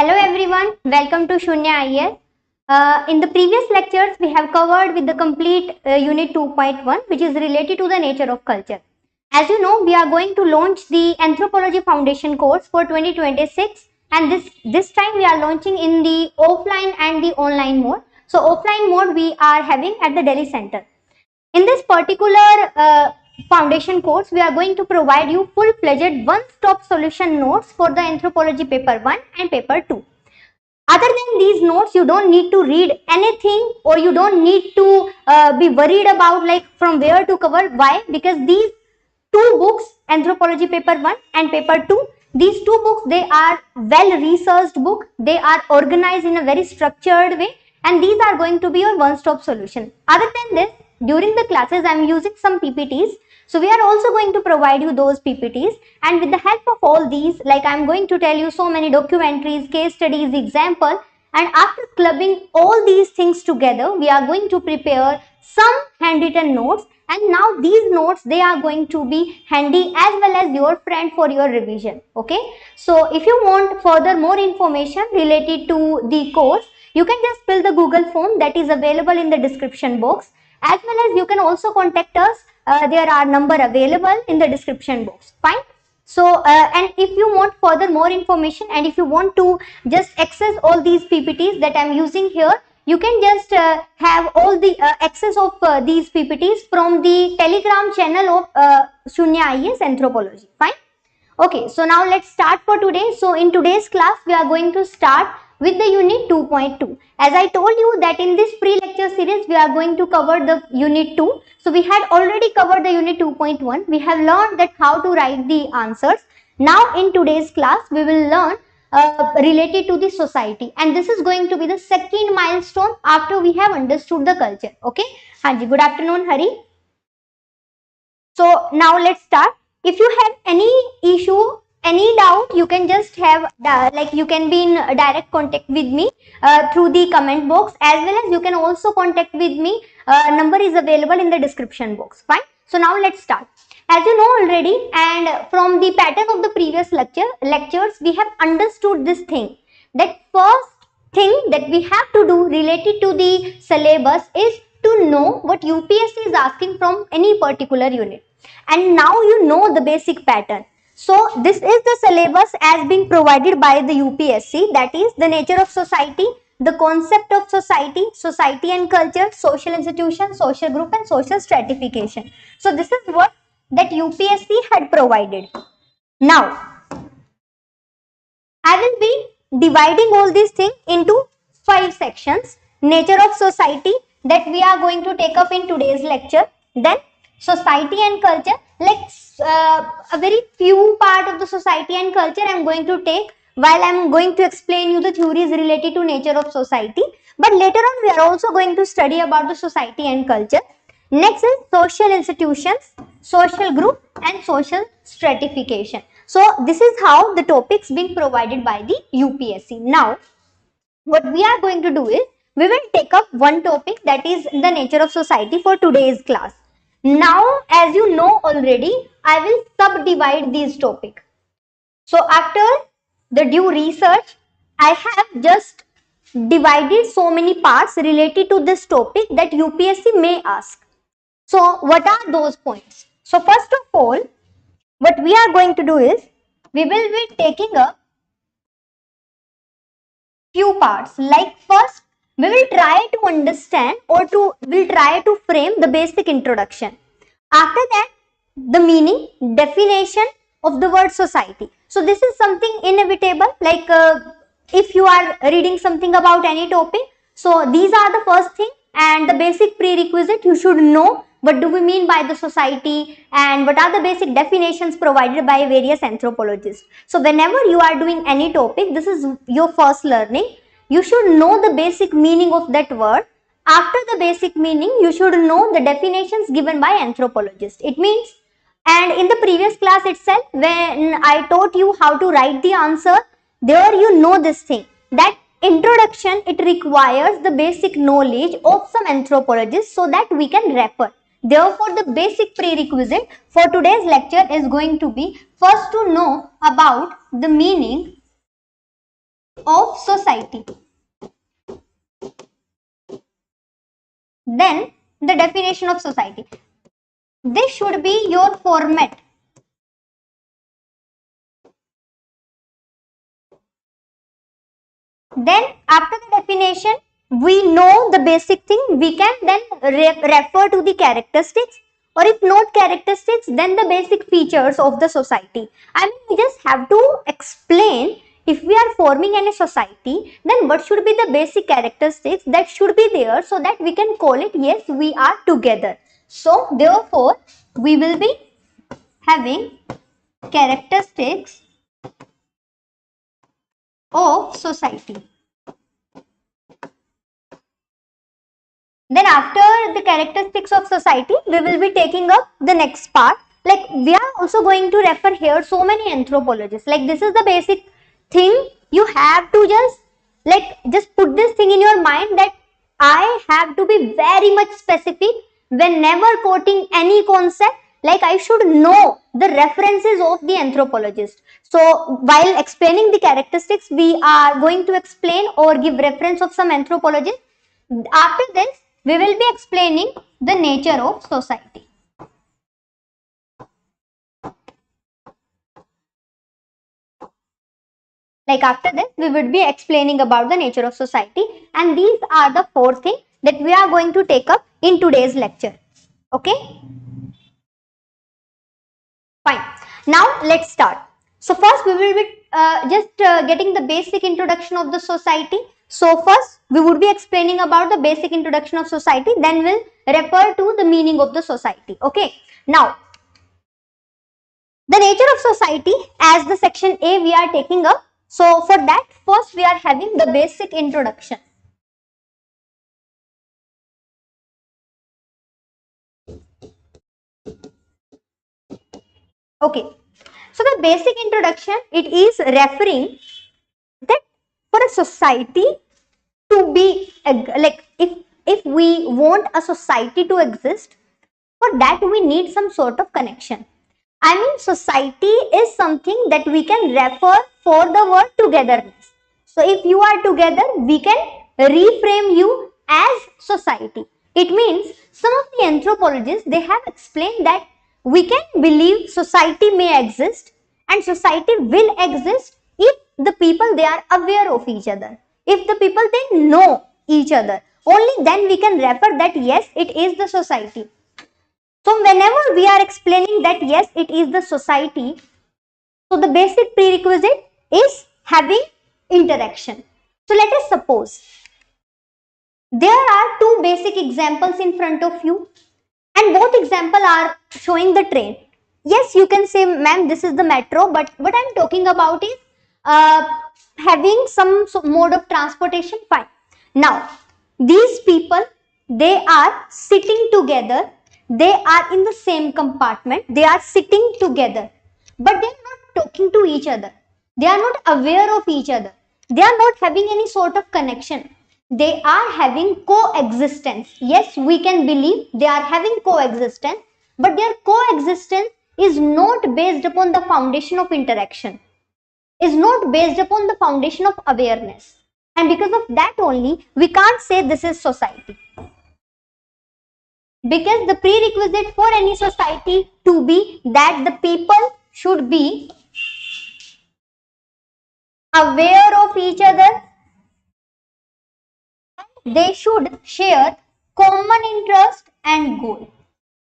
Hello everyone, welcome to Sunya IAS. In the previous lectures, we have covered with the complete unit 2.1, which is related to the nature of culture. As you know, we are going to launch the Anthropology Foundation course for 2026, and this time we are launching in the offline and the online mode. So offline mode we are having at the Delhi Center. In this particular foundation course, we are going to provide you full-fledged one-stop solution notes for the Anthropology paper 1 and paper 2. Other than these notes, you don't need to read anything, or you don't need to be worried about like from where to cover. Why? Because these two books, Anthropology paper 1 and paper 2, these two books, they are well-researched book. They are organized in a very structured way, and these are going to be your one-stop solution. Other than this, during the classes, I am using some PPTs. So we are also going to provide you those PPTs, and with the help of all these, like I am going to tell you so many documentaries, case studies, example, and after clubbing all these things together, we are going to prepare some handwritten notes, and now these notes, they are going to be handy as well as your friend for your revision. Okay, so if you want further more information related to the course, you can just fill the Google form that is available in the description box, as well as you can also contact us. There are number available in the description box. Fine. So and if you want further more information, and if you want to just access all these PPTs that I am using here, you can just have all the access of these PPTs from the Telegram channel of Sunya IAS Anthropology. Fine. Okay, so now let's start for today. So in today's class, we are going to start with the unit 2.2. As I told you that in this pre-lecture series, we are going to cover the unit 2. So we had already covered the unit 2.1. We have learned that how to write the answers. Now in today's class, we will learn related to the society, and this is going to be the second milestone after we have understood the culture. Okay, Hanji, good afternoon, Hari. So now let's start. If you have any issue, any doubt, you can just have like you can be in direct contact with me through the comment box, as well as you can also contact with me. Number is available in the description box. Fine. So now let's start. As you know already, and from the pattern of the previous lectures, we have understood this thing, that first thing that we have to do related to the syllabus is to know what UPSC is asking from any particular unit. And now you know the basic pattern. So this is the syllabus as being provided by the UPSC, that is the nature of society, the concept of society, society and culture, social institution, social group, and social stratification. So this is what that UPSC had provided. Now I will be dividing all these things into 5 sections. Nature of society, that we are going to take up in today's lecture. Then society and culture, like a very few part of the society and culture I am going to take while I am going to explain you the theories related to nature of society. But later on we are also going to study about the society and culture. Next is social institutions, social group, and social stratification. So this is how the topics being provided by the UPSC. Now what we are going to do is, we will take up one topic, that is the nature of society, for today's class. Now as you know already, I will subdivide these topics. So after the due research, I have just divided so many parts related to this topic that UPSC may ask. So what are those points? So first of all, what we are going to do is, we will be taking up few parts. Like first, we will try to understand, or we'll try to frame the basic introduction. After that, the meaning, definition of the word society. So this is something inevitable, like if you are reading something about any topic, so these are the first thing, and the basic prerequisite, you should know what do we mean by the society, and what are the basic definitions provided by various anthropologists. So whenever you are doing any topic, this is your first learning. You should know the basic meaning of that word. After the basic meaning, you should know the definitions given by anthropologists. It means, and in the previous class itself, when I taught you how to write the answer, there you know this thing, that introduction, it requires the basic knowledge of some anthropologists so that we can refer. Therefore, the basic prerequisite for today's lecture is going to be first to know about the meaning of society. Then the definition of society. This should be your format. Then after the definition, we know the basic thing. We can then refer to the characteristics, or if not characteristics, then the basic features of the society. I mean, we just have to explain, if we are forming any society, then what should be the basic characteristics that should be there, so that we can call it, yes, we are together. So therefore, we will be having characteristics of society. Then after the characteristics of society, we will be taking up the next part. Like, we are also going to refer here so many anthropologists. Like, this is the basic thing. You have to just put this thing in your mind, that I have to be very much specific whenever quoting any concept. Like, I should know the references of the anthropologist. So while explaining the characteristics, we are going to explain or give reference of some anthropologists. After this, we will be explaining the nature of society. Like, after this, we would be explaining about the nature of society, and these are the 4 things that we are going to take up in today's lecture. Okay? Fine. Now let's start. So first we will be getting the basic introduction of the society. So first we would be explaining about the basic introduction of society, then we'll refer to the meaning of the society. Okay. Now, the nature of society as the section A we are taking up. So for that, first we are having the basic introduction. Okay. So the basic introduction, it is referring that for a society to be, like, if we want a society to exist, for that we need some sort of connection. I mean, society is something that we can refer for the word togetherness. So if you are together, we can reframe you as society. It means some of the anthropologists, they have explained that we can believe society may exist, and society will exist if the people, they are aware of each other. If the people, they know each other, only then we can refer that yes, it is the society. So whenever we are explaining that yes, it is the society, so the basic prerequisite is having interaction. So let us suppose there are 2 basic examples in front of you, and both examples are showing the train. Yes, you can say, ma'am, this is the metro, but what I'm talking about is having some mode of transportation. Fine. Now, these people, they are sitting together, they are in the same compartment, they are sitting together, but they are not talking to each other, they are not aware of each other, they are not having any sort of connection. They are having coexistence. Yes, we can believe they are having coexistence, but their coexistence is not based upon the foundation of interaction, is not based upon the foundation of awareness. And because of that only, we can't say this is society. Because the prerequisite for any society to be that the people should be aware of each other, they should share common interest and goal.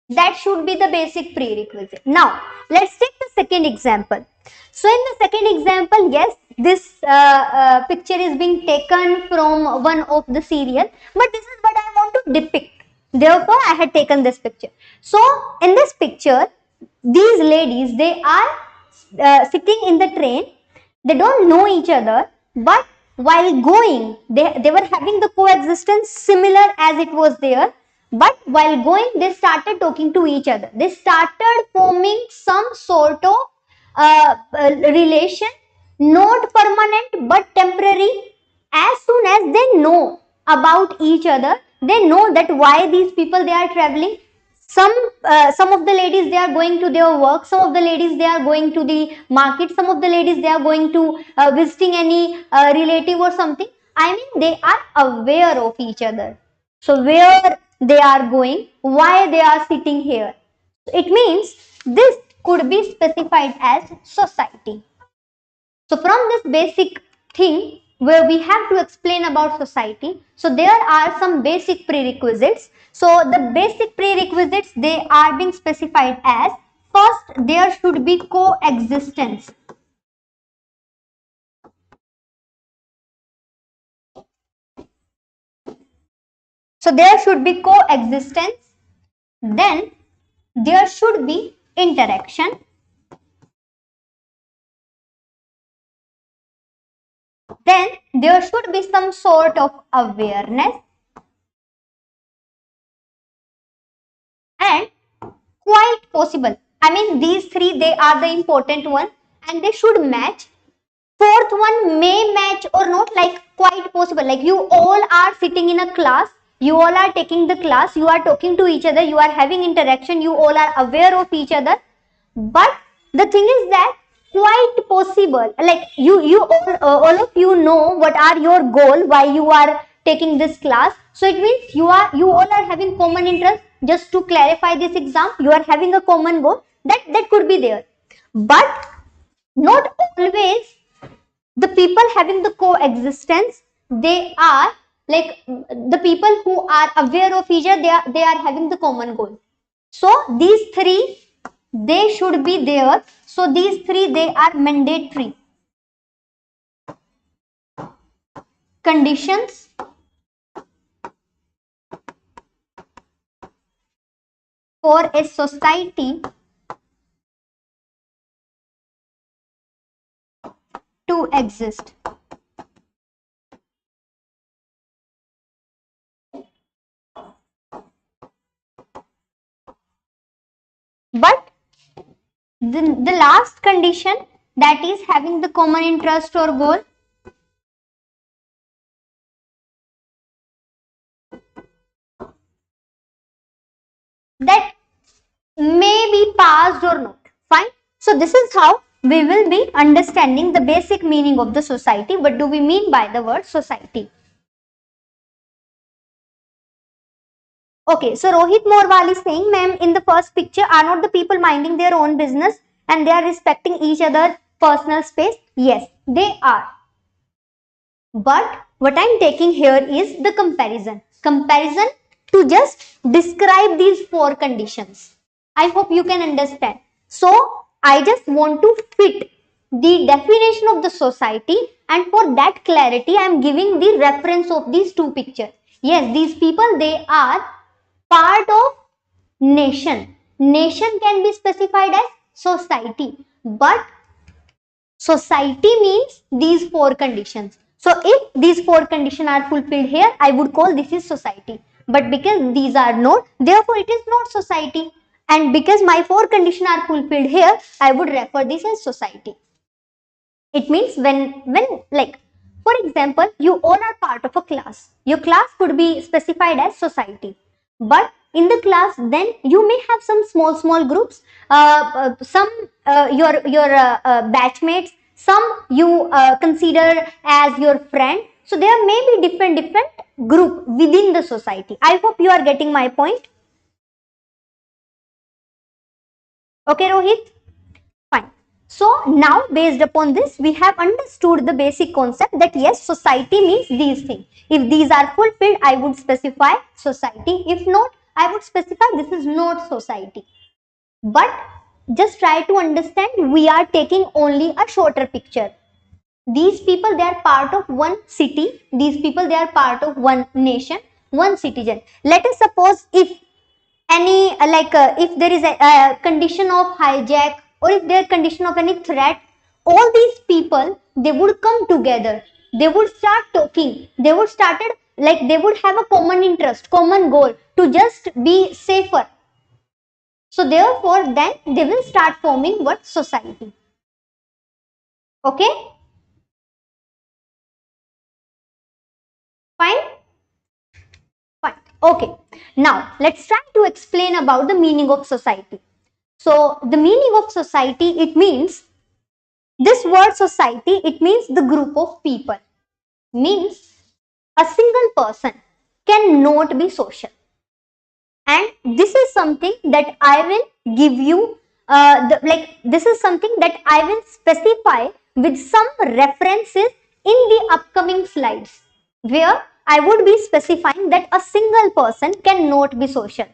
That should be the basic prerequisite. Now, let's take the second example. So, in the second example, yes, this picture is being taken from one of the serial, but this is what I want to depict. Therefore, I had taken this picture. So, in this picture, these ladies, they are sitting in the train. They don't know each other, but while going, they were having the coexistence similar as it was there. But while going, they started talking to each other. They started forming some sort of relation, not permanent but temporary. As soon as they know about each other, they know that why these people, they are traveling. Some of the ladies, they are going to their work, some of the ladies, they are going to the market, some of the ladies, they are going to visiting any relative or something. I mean, they are aware of each other. So where they are going, why they are sitting here, it means this could be specified as society. So from this basic thing where we have to explain about society, so there are some basic prerequisites. So the basic prerequisites, they are being specified as: first, there should be coexistence. So there should be coexistence. Then there should be interaction. Then there should be some sort of awareness. And quite possible. I mean, these three, they are the important one and they should match. Fourth one may match or not, like quite possible. Like you all are sitting in a class, you all are taking the class, you are talking to each other, you are having interaction, you all are aware of each other. But the thing is that quite possible, like you all of you know what are your goal, why you are taking this class. So it means you all are having common interest. Just to clarify this exam, you are having a common goal, that could be there. But not always the people having the coexistence, they are like the people who are aware of each other, they are having the common goal. So these three, they should be there. So these three, they are mandatory conditions for a society to exist. But the last condition, that is having the common interest or goal, that may be passed or not. Fine. So this is how we will be understanding the basic meaning of the society. What do we mean by the word society? Okay, so Rohit Morwal is saying, ma'am, in the first picture, are not the people minding their own business and they are respecting each other's personal space? Yes, they are. But what I am taking here is the comparison. Comparison to just describe these four conditions. I hope you can understand. So I just want to fit the definition of the society, and for that clarity I am giving the reference of these two pictures. Yes, these people, they are part of nation. Nation can be specified as society, but society means these four conditions. So if these four conditions are fulfilled here, I would call this is society. But because these are not, therefore it is not society. And because my four conditions are fulfilled here, I would refer this as society. It means when like, for example, you all are part of a class. Your class could be specified as society. But in the class, then you may have some small groups. Some your batchmates. Some you consider as your friend. So there may be different group within the society. I hope you are getting my point. Okay, Rohit. Fine. So now based upon this, we have understood the basic concept that yes, society means these things. If these are fulfilled, I would specify society. If not, I would specify this is not society. But just try to understand, we are taking only a shorter picture. These people, they are part of one city. These people, they are part of one nation, one citizen. Let us suppose if any if there is a condition of hijack, or if there is condition of any threat, all these people, they would come together, they would start talking, they would started, like they would have a common interest, common goal to just be safer. So therefore then they will start forming what? Society. Okay, fine. Fine. Okay, now let's try to explain about the meaning of society. So the meaning of society, it means, this word society, it means the group of people. Means a single person cannot be social. And this is something that I will give you, this is something that I will specify with some references in the upcoming slides, where I would be specifying that a single person cannot be social.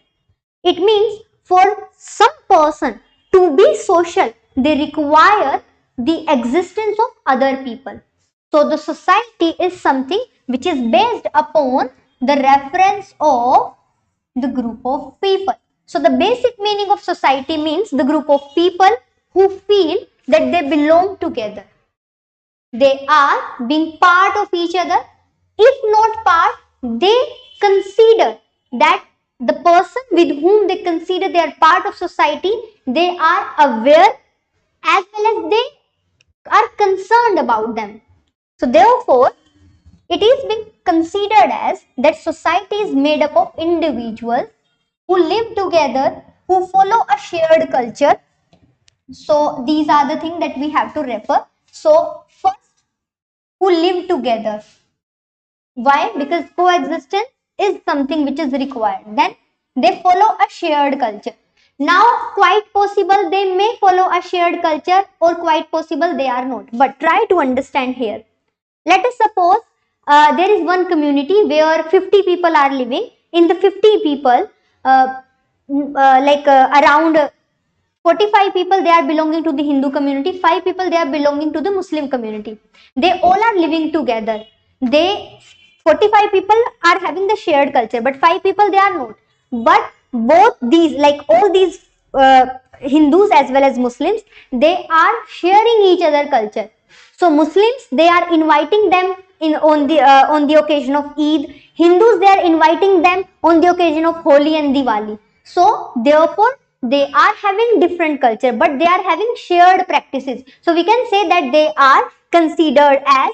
It means for some person to be social, they require the existence of other people. So the society is something which is based upon the reference of the group of people. So the basic meaning of society means the group of people who feel that they belong together. They are being part of each other. If not part, they consider that the person with whom they consider they are part of society, they are aware as well as they are concerned about them. So therefore, it is being considered as that society is made up of individuals who live together, who follow a shared culture. So these are the things that we have to refer. So first, who live together. Why? Because coexistence is something which is required. Then they follow a shared culture. Now, quite possible they may follow a shared culture, or quite possible they are not. But try to understand here. Let us suppose there is one community where 50 people are living. In the 50 people, around 45 people, they are belonging to the Hindu community, 5 people, they are belonging to the Muslim community. They all are living together. They 45 people are having the shared culture, but 5 people, they are not. But both these, like all these Hindus as well as Muslims, they are sharing each other culture. So Muslims, they are inviting them in on the occasion of Eid. Hindus, they are inviting them on the occasion of Holi and Diwali. So therefore, they are having different culture, but they are having shared practices. So we can say that they are considered as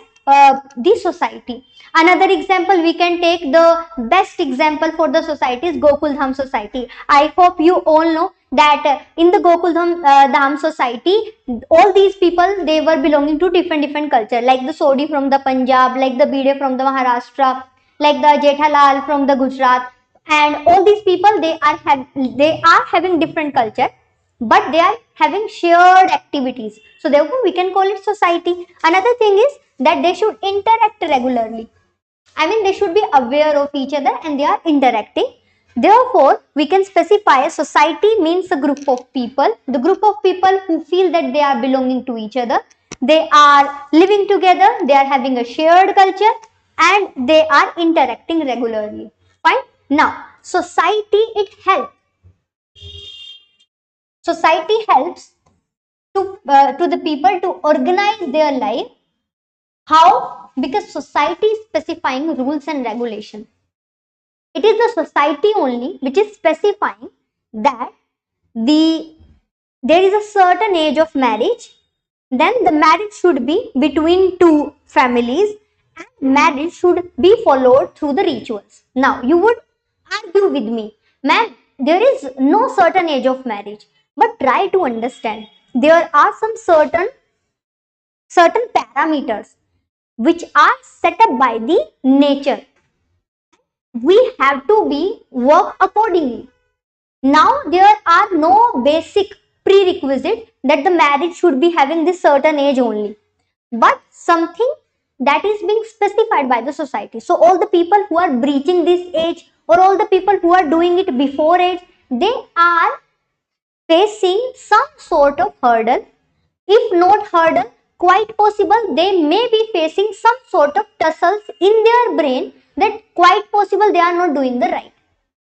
the society. Another example, we can take the best example for the society is Gokul Dham society. I hope you all know that in the Gokul Dham society, all these people, they were belonging to different culture, like the Sodhi from the Punjab, like the Bide from the Maharashtra, like the Jethalal from the Gujarat, and all these people, they are having different culture, but they are having shared activities. So therefore, we can call it society. Another thing is that they should interact regularly. I mean, they should be aware of each other and they are interacting. Therefore, we can specify society means a group of people, the group of people who feel that they are belonging to each other, they are living together, they are having a shared culture, and they are interacting regularly. Fine. Now, society helps to the people to organize their life. How? Because society is specifying rules and regulation. It is the society only which is specifying that there is a certain age of marriage, then the marriage should be between two families, and marriage should be followed through the rituals. Now, you would argue with me, ma'am, there is no certain age of marriage, but try to understand. There are some certain parameters which are set up by the nature. We have to be work accordingly. Now there are no basic prerequisite that the marriage should be having this certain age only, but something that is being specified by the society. So all the people who are breaching this age, or all the people who are doing it before age, they are facing some sort of hurdle. If not hurdle, quite possible they may be facing some sort of tussles in their brain, that quite possible they are not doing the right.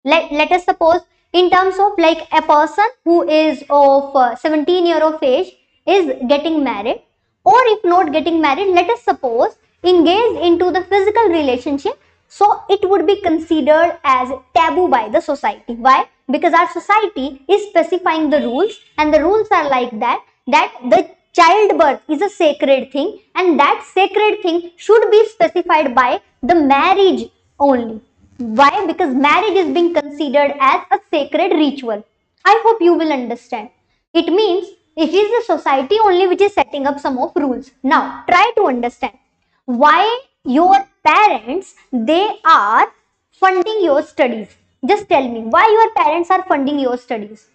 Let us suppose, in terms of like a person who is of 17 year of age is getting married, or if not getting married, let us suppose engage into the physical relationship. So it would be considered as taboo by the society. Why? Because our society is specifying the rules, and the rules are like that the childbirth is a sacred thing, and that sacred thing should be specified by the marriage only. Why? Because marriage is being considered as a sacred ritual. I hope you will understand. It means it is the society only which is setting up some of rules. Now try to understand why your parents, they are funding your studies. Just tell me why your parents are funding your studies.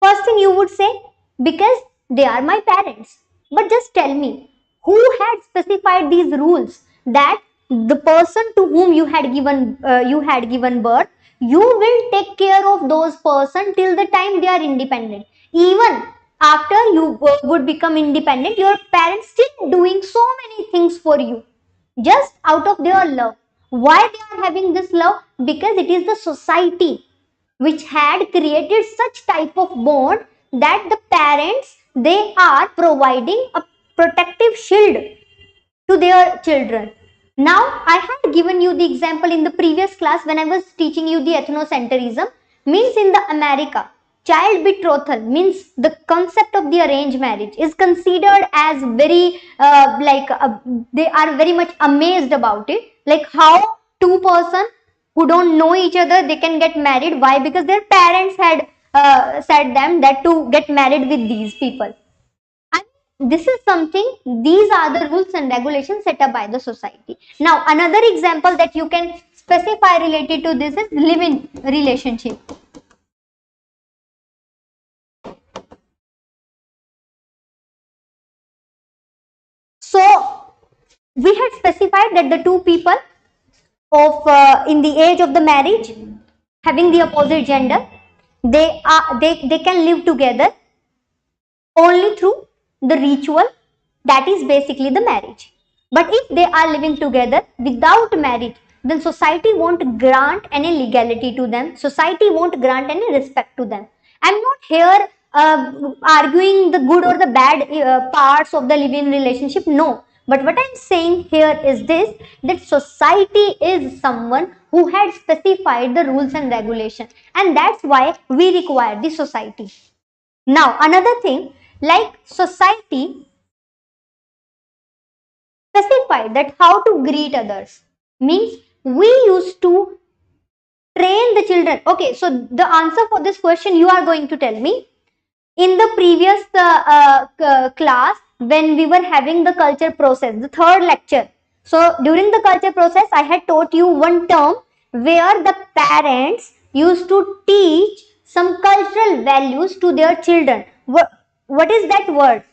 First thing you would say, because they are my parents. But just tell me, who had specified these rules that the person to whom you had given birth, you will take care of those person till the time they are independent. Even after you would become independent, your parents still doing so many things for you, just out of their love. Why they are having this love? Because it is the society which had created such type of bond that the parents, they are providing a protective shield to their children. Now, I had given you the example in the previous class when I was teaching you the ethnocentrism. Means in the America, child betrothal, means the concept of the arranged marriage is considered as very they are very much amazed about it. Like how two person who don't know each other, they can get married. Why? Because their parents had said them that to get married with these people. And this is something, these are the rules and regulations set up by the society. Now, another example that you can specify related to this is live-in relationship. So, we had specified that the two people of in the age of the marriage having the opposite gender, they can live together only through the ritual, that is basically the marriage. But if they are living together without marriage, then society won't grant any legality to them. Society won't grant any respect to them. I'm not here arguing the good or the bad parts of the living relationship. No. But what I'm saying here is this, that society is someone who had specified the rules and regulation, and that's why we require the society. Now, another thing, like society specified that how to greet others, means we used to train the children. Okay, so the answer for this question you are going to tell me. In the previous class, when we were having the culture process, the third lecture. So during the culture process, I had taught you one term where the parents used to teach some cultural values to their children. What is that word?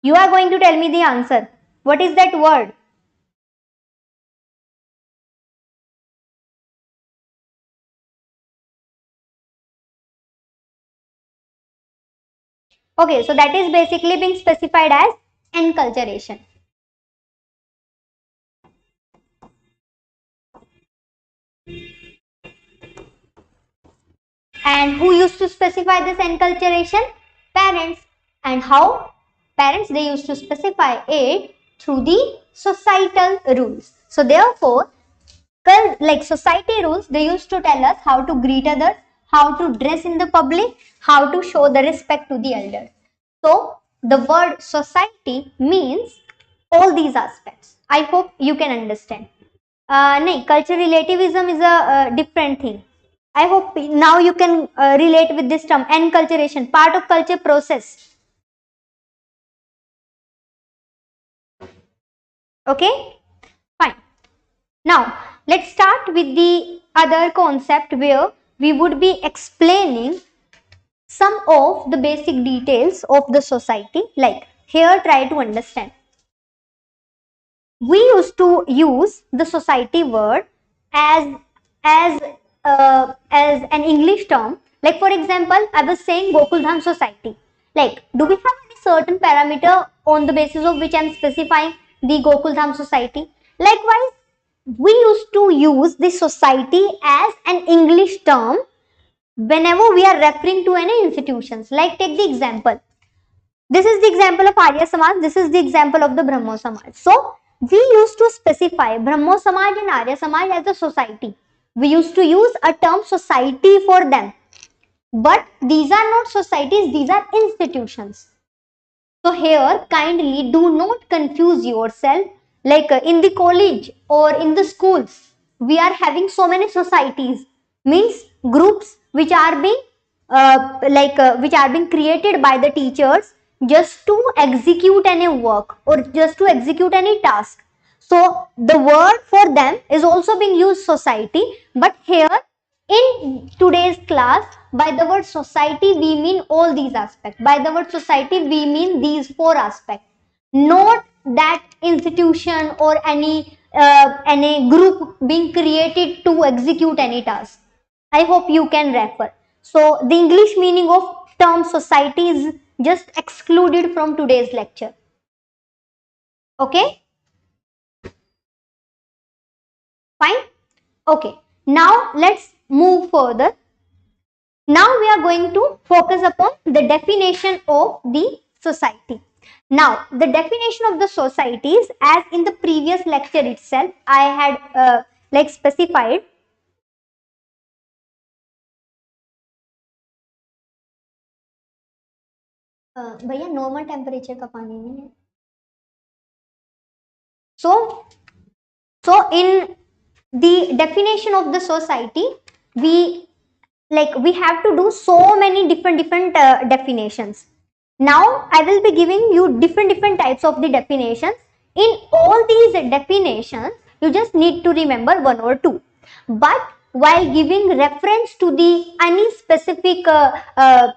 You are going to tell me the answer. What is that word? Okay, so that is basically being specified as enculturation. And who used to specify this enculturation? Parents. And how? Parents, they used to specify it through the societal rules. So therefore, like society rules, they used to tell us how to greet others, how to dress in the public, how to show the respect to the elders. So the word society means all these aspects. I hope you can understand. No, culture relativism is a different thing. I hope now you can relate with this term, enculturation, part of culture process. Okay, fine. Now, let's start with the other concept where we would be explaining some of the basic details of the society. Like here, try to understand. We used to use the society word as as as an English term. Like for example, I was saying Gokuldham society. Like, do we have any certain parameter on the basis of which I'm specifying the Gokuldham society? Likewise, we used to use the society as an English term whenever we are referring to any institutions. Like take the example. This is the example of Arya Samaj. This is the example of the Brahmo Samaj. So, we used to specify Brahmo Samaj and Arya Samaj as a society. We used to use a term society for them. But these are not societies, these are institutions. So, here kindly do not confuse yourself like in the college or in the schools. we are having so many societies, means groups which are being which are being created by the teachers just to execute any work or just to execute any task. So the word for them is also being used society, but here in today's class, by the word society we mean all these aspects. By the word society we mean these four aspects, not that institution or any group being created to execute any task. I hope you can refer. So the English meaning of term society is just excluded from today's lecture. Okay, fine. Okay, now let's move further. Now we are going to focus upon the definition of the society. Now the definition of the societies, as in the previous lecture itself I had specified. भैया normal temperature का पानी नहीं है. So in the definition of the society, we have to do so many different definitions. Now I will be giving you different types of the definitions. In all these definitions, you just need to remember one or two. But while giving reference to the any specific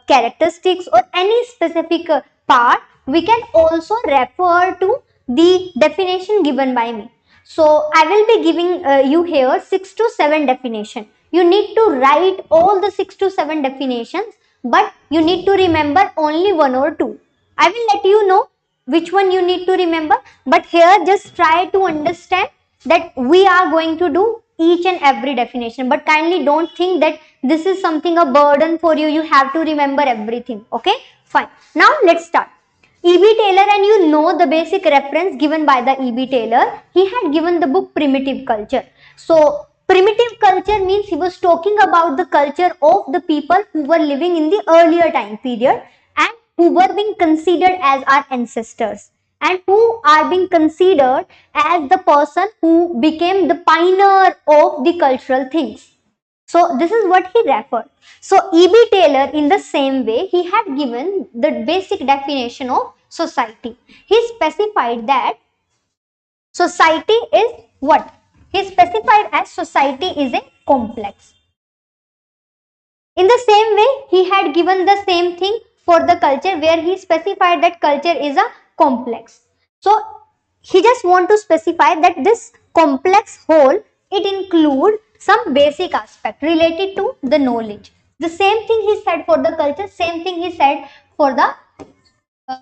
characteristics or any specific part, we can also refer to the definition given by me. So I will be giving you here 6 to 7 definition. You need to write all the 6 to 7 definitions, but you need to remember only one or two. I will let you know which one you need to remember, but here just try to understand that we are going to do each and every definition, but kindly don't think that this is something a burden for you. You have to remember everything. Okay, fine. Now let's start. E.B. Taylor, and you know the basic reference given by the E.B. Taylor. He had given the book Primitive Culture. So primitive culture means he was talking about the culture of the people who were living in the earlier time period and who were being considered as our ancestors and who are being considered as the person who became the pioneer of the cultural things. So this is what he referred. So E.B. Taylor, in the same way, he had given the basic definition of society. He specified that society is what? He specified as society is a complex. In the same way, he had given the same thing for the culture, where he specified that culture is a complex. So he just want to specify that this complex whole, it include some basic aspect related to the knowledge. The same thing he said for the culture, same thing he said for the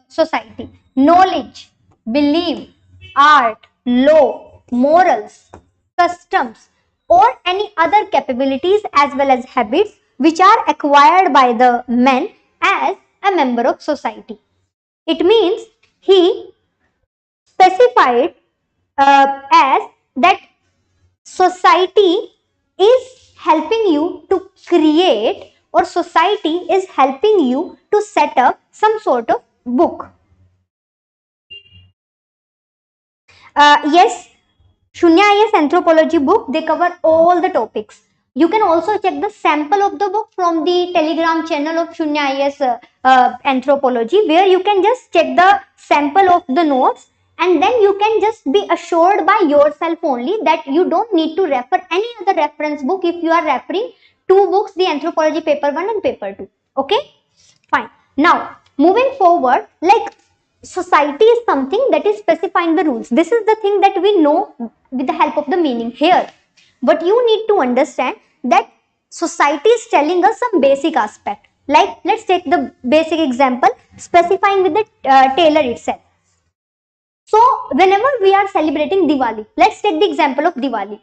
society. Knowledge, belief, art, law, morals, customs, or any other capabilities as well as habits which are acquired by the man as a member of society. It means he specified as that society is helping you to create, or society is helping you to set up some sort of book. Yes, Sunya IAS Anthropology book, they cover all the topics. You can also check the sample of the book from the Telegram channel of Sunya IAS Anthropology, where you can just check the sample of the notes, and then you can just be assured by yourself only that you don't need to refer any other reference book if you are referring two books, the Anthropology paper 1 and paper 2. Okay, fine. Now moving forward, like society is something that is specifying the rules. This is the thing that we know with the help of the meaning here. But you need to understand that society is telling us some basic aspect. Like, let's take the basic example specifying with the Taylor itself. So whenever we are celebrating Diwali, let's take the example of Diwali.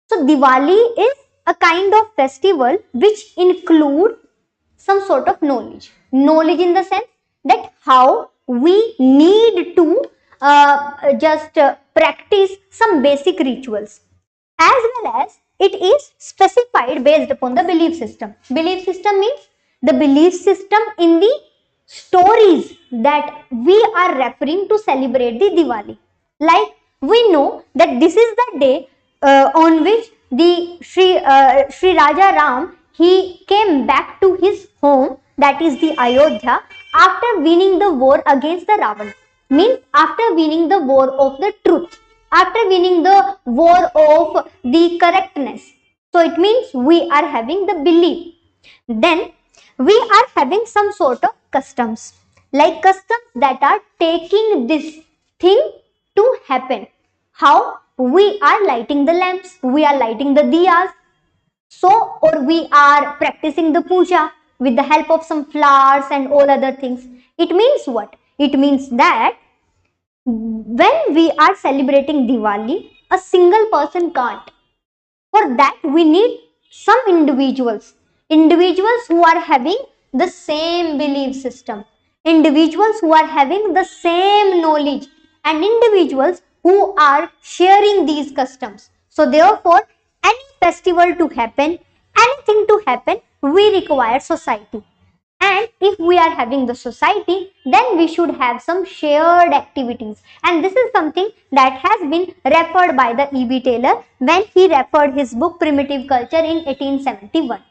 So Diwali is a kind of festival which include some sort of knowledge. Knowledge in the sense that how we need to practice some basic rituals, as well as it is specified based upon the belief system. Belief system means the belief system in the stories that we are referring to celebrate the Diwali. Like, we know that this is the day on which the Sri Raja Ram, he came back to his home, that is the Ayodhya, after winning the war against the Ravana. Means after winning the war of the truth, after winning the war of the correctness. So it means we are having the belief. Then we are having some sort of customs, like customs that are taking this thing to happen. How? We are lighting the lamps, we are lighting the diyas, so, or we are practicing the puja with the help of some flowers and all other things. It means what? It means that when we are celebrating Diwali, a single person can't. For that, we need some individuals who are having the same belief system, individuals who are having the same knowledge, and individuals who are sharing these customs. So therefore, any festival to happen, anything to happen, we require society. And if we are having the society, then we should have some shared activities. And this is something that has been referred by the E.B. Taylor when he referred his book Primitive Culture in 1871.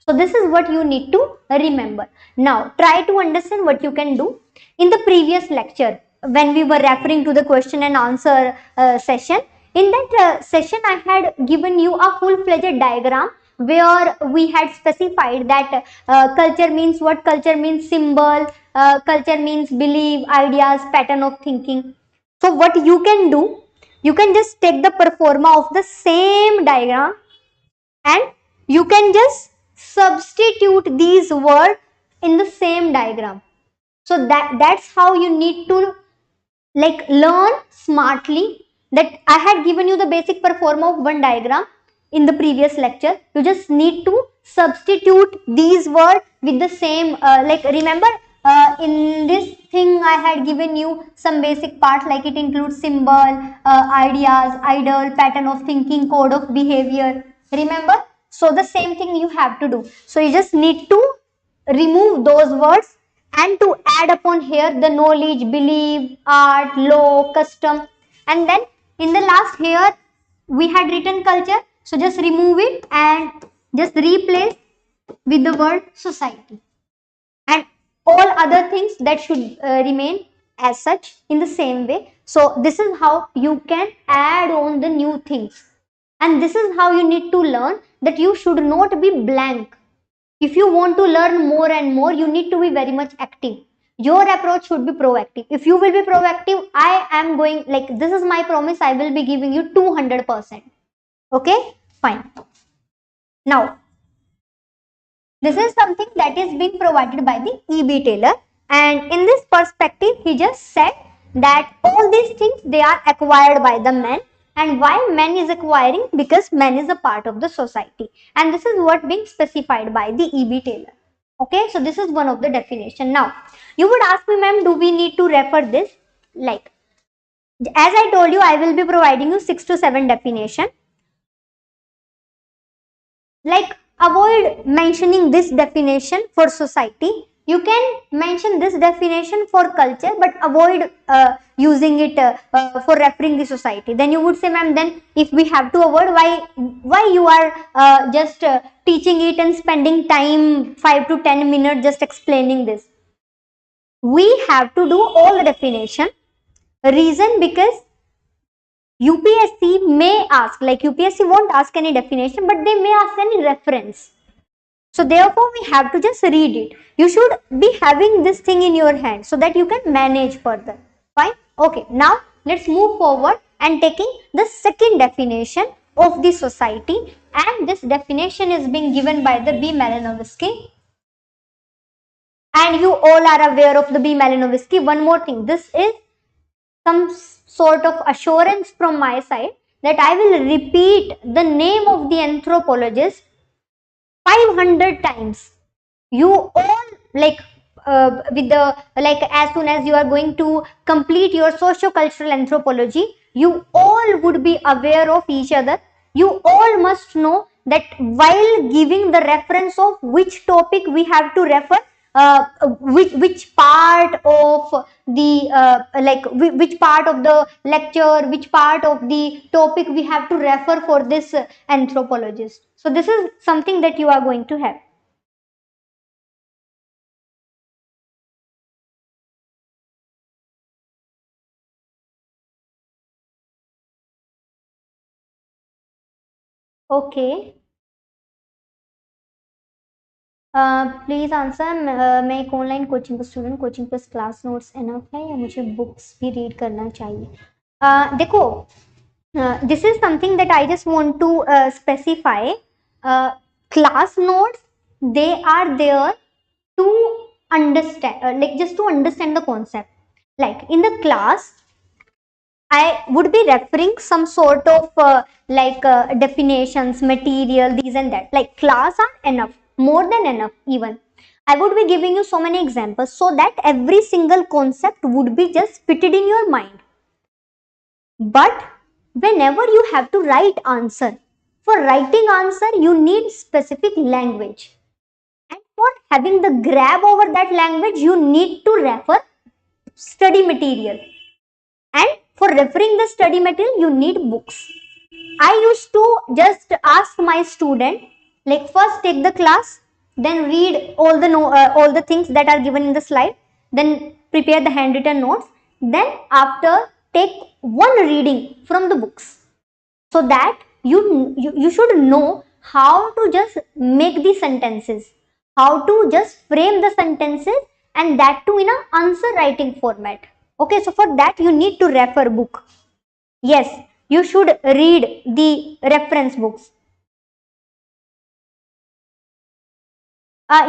So this is what you need to remember. Now try to understand what you can do. In the previous lecture, when we were referring to the question and answer session, in that session I had given you a full-fledged diagram where we had specified that culture means what? Culture means symbol, culture means belief, ideas, pattern of thinking. So what you can do, you can just take the performa of the same diagram and you can just substitute these words in the same diagram. So that's how you need to like learn smartly. That I had given you the basic performa of one diagram in the previous lecture. You just need to substitute these words with the same like remember in this thing I had given you some basic part, like it includes symbol, ideas, idol, pattern of thinking, code of behavior, remember? So the same thing you have to do. So you just need to remove those words and to add upon here the knowledge, belief, art, law, custom, and then in the last here we had written culture. So just remove it and just replace with the word society, and all other things that should remain as such in the same way. So this is how you can add on the new things, and this is how you need to learn that you should not be blank. If you want to learn more and more, you need to be very much active. Your approach should be proactive. If you will be proactive, I am going, like, this is my promise, I will be giving you 200%. Okay, fine. Now, this is something that is being provided by the E.B. Taylor, and in this perspective, he just said that all these things, they are acquired by the man. And why man is acquiring? Because man is a part of the society, and this is what being specified by the E.B. Taylor. Okay, so this is one of the definition. Now, you would ask me, ma'am, do we need to refer this? Like, as I told you, I will be providing you 6 to 7 definition. Like, avoid mentioning this definition for society. You can mention this definition for culture, but avoid using it for referring the society. Then you would say, ma'am, then if we have to avoid, why you are just teaching it and spending time 5 to 10 minutes just explaining this? We have to do all the definition. Reason, because UPSC may ask, like UPSC won't ask any definition, but they may ask any reference. So therefore, we have to just read it. You should be having this thing in your hand so that you can manage further. Fine? Okay. Now, let's move forward and taking the second definition of the society. And this definition is being given by the B. Malinowski. And you all are aware of the B. Malinowski. One more thing. This is some sort of assurance from my side that I will repeat the name of the anthropologist 500 times. You all, like with the, like, as soon as you are going to complete your socio-cultural anthropology, you all would be aware of each other. You all must know that while giving the reference of which topic we have to refer, which part of the which part of the lecture, which part of the topic we have to refer for this anthropologist. So this is something that you are going to have. Okay. Please answer, मैं एक online coaching का student, coaching plus class notes enough है या मुझे books भी read करना चाहिए? देखो, this is something that I just want to specify. Class notes, they are there to understand, like just to understand the concept. Like in the class, I would be referring some sort of definitions, material, these and that. Like class are enough, more than enough even. I would be giving you so many examples so that every single concept would be just fitted in your mind. But whenever you have to write answer, for writing answer you need specific language. And for having the grab over that language, you need to refer study material. And for referring the study material, you need books. I used to just ask my student, like first take the class, then read all the things that are given in the slide, then prepare the handwritten notes, then after take one reading from the books, so that you should know how to just make the sentences, how to just frame the sentences, and that too in an answer writing format. Okay, so for that you need to refer book. Yes, you should read the reference books.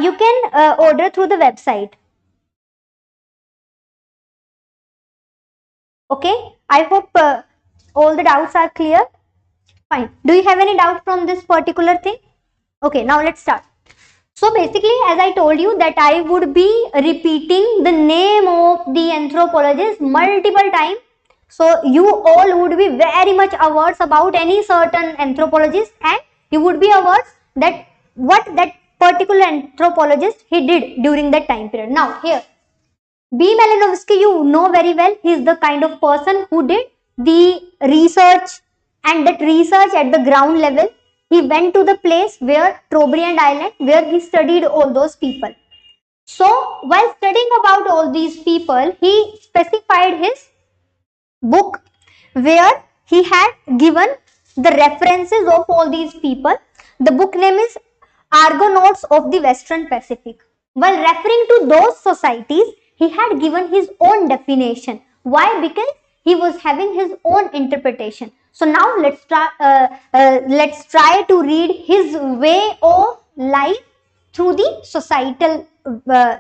You can order through the website. Okay, I hope all the doubts are clear. Fine. Do you have any doubt from this particular thing? Okay, now let's start. So basically, as I told you that I would be repeating the name of the anthropologist multiple times. So you all would be very much aware about any certain anthropologist, and you would be aware that what that particular anthropologist he did during that time period. Now here, B. Malinowski, you know very well, he is the kind of person who did the research, and that research at the ground level. He went to the place where Trobriand Island, where he studied all those people. So while studying about all these people, he specified his book where he had given the references of all these people. The book name is Argonauts of the Western Pacific. While referring to those societies, he had given his own definition. Why? Because he was having his own interpretation. So now let's try to read his way of life through the societal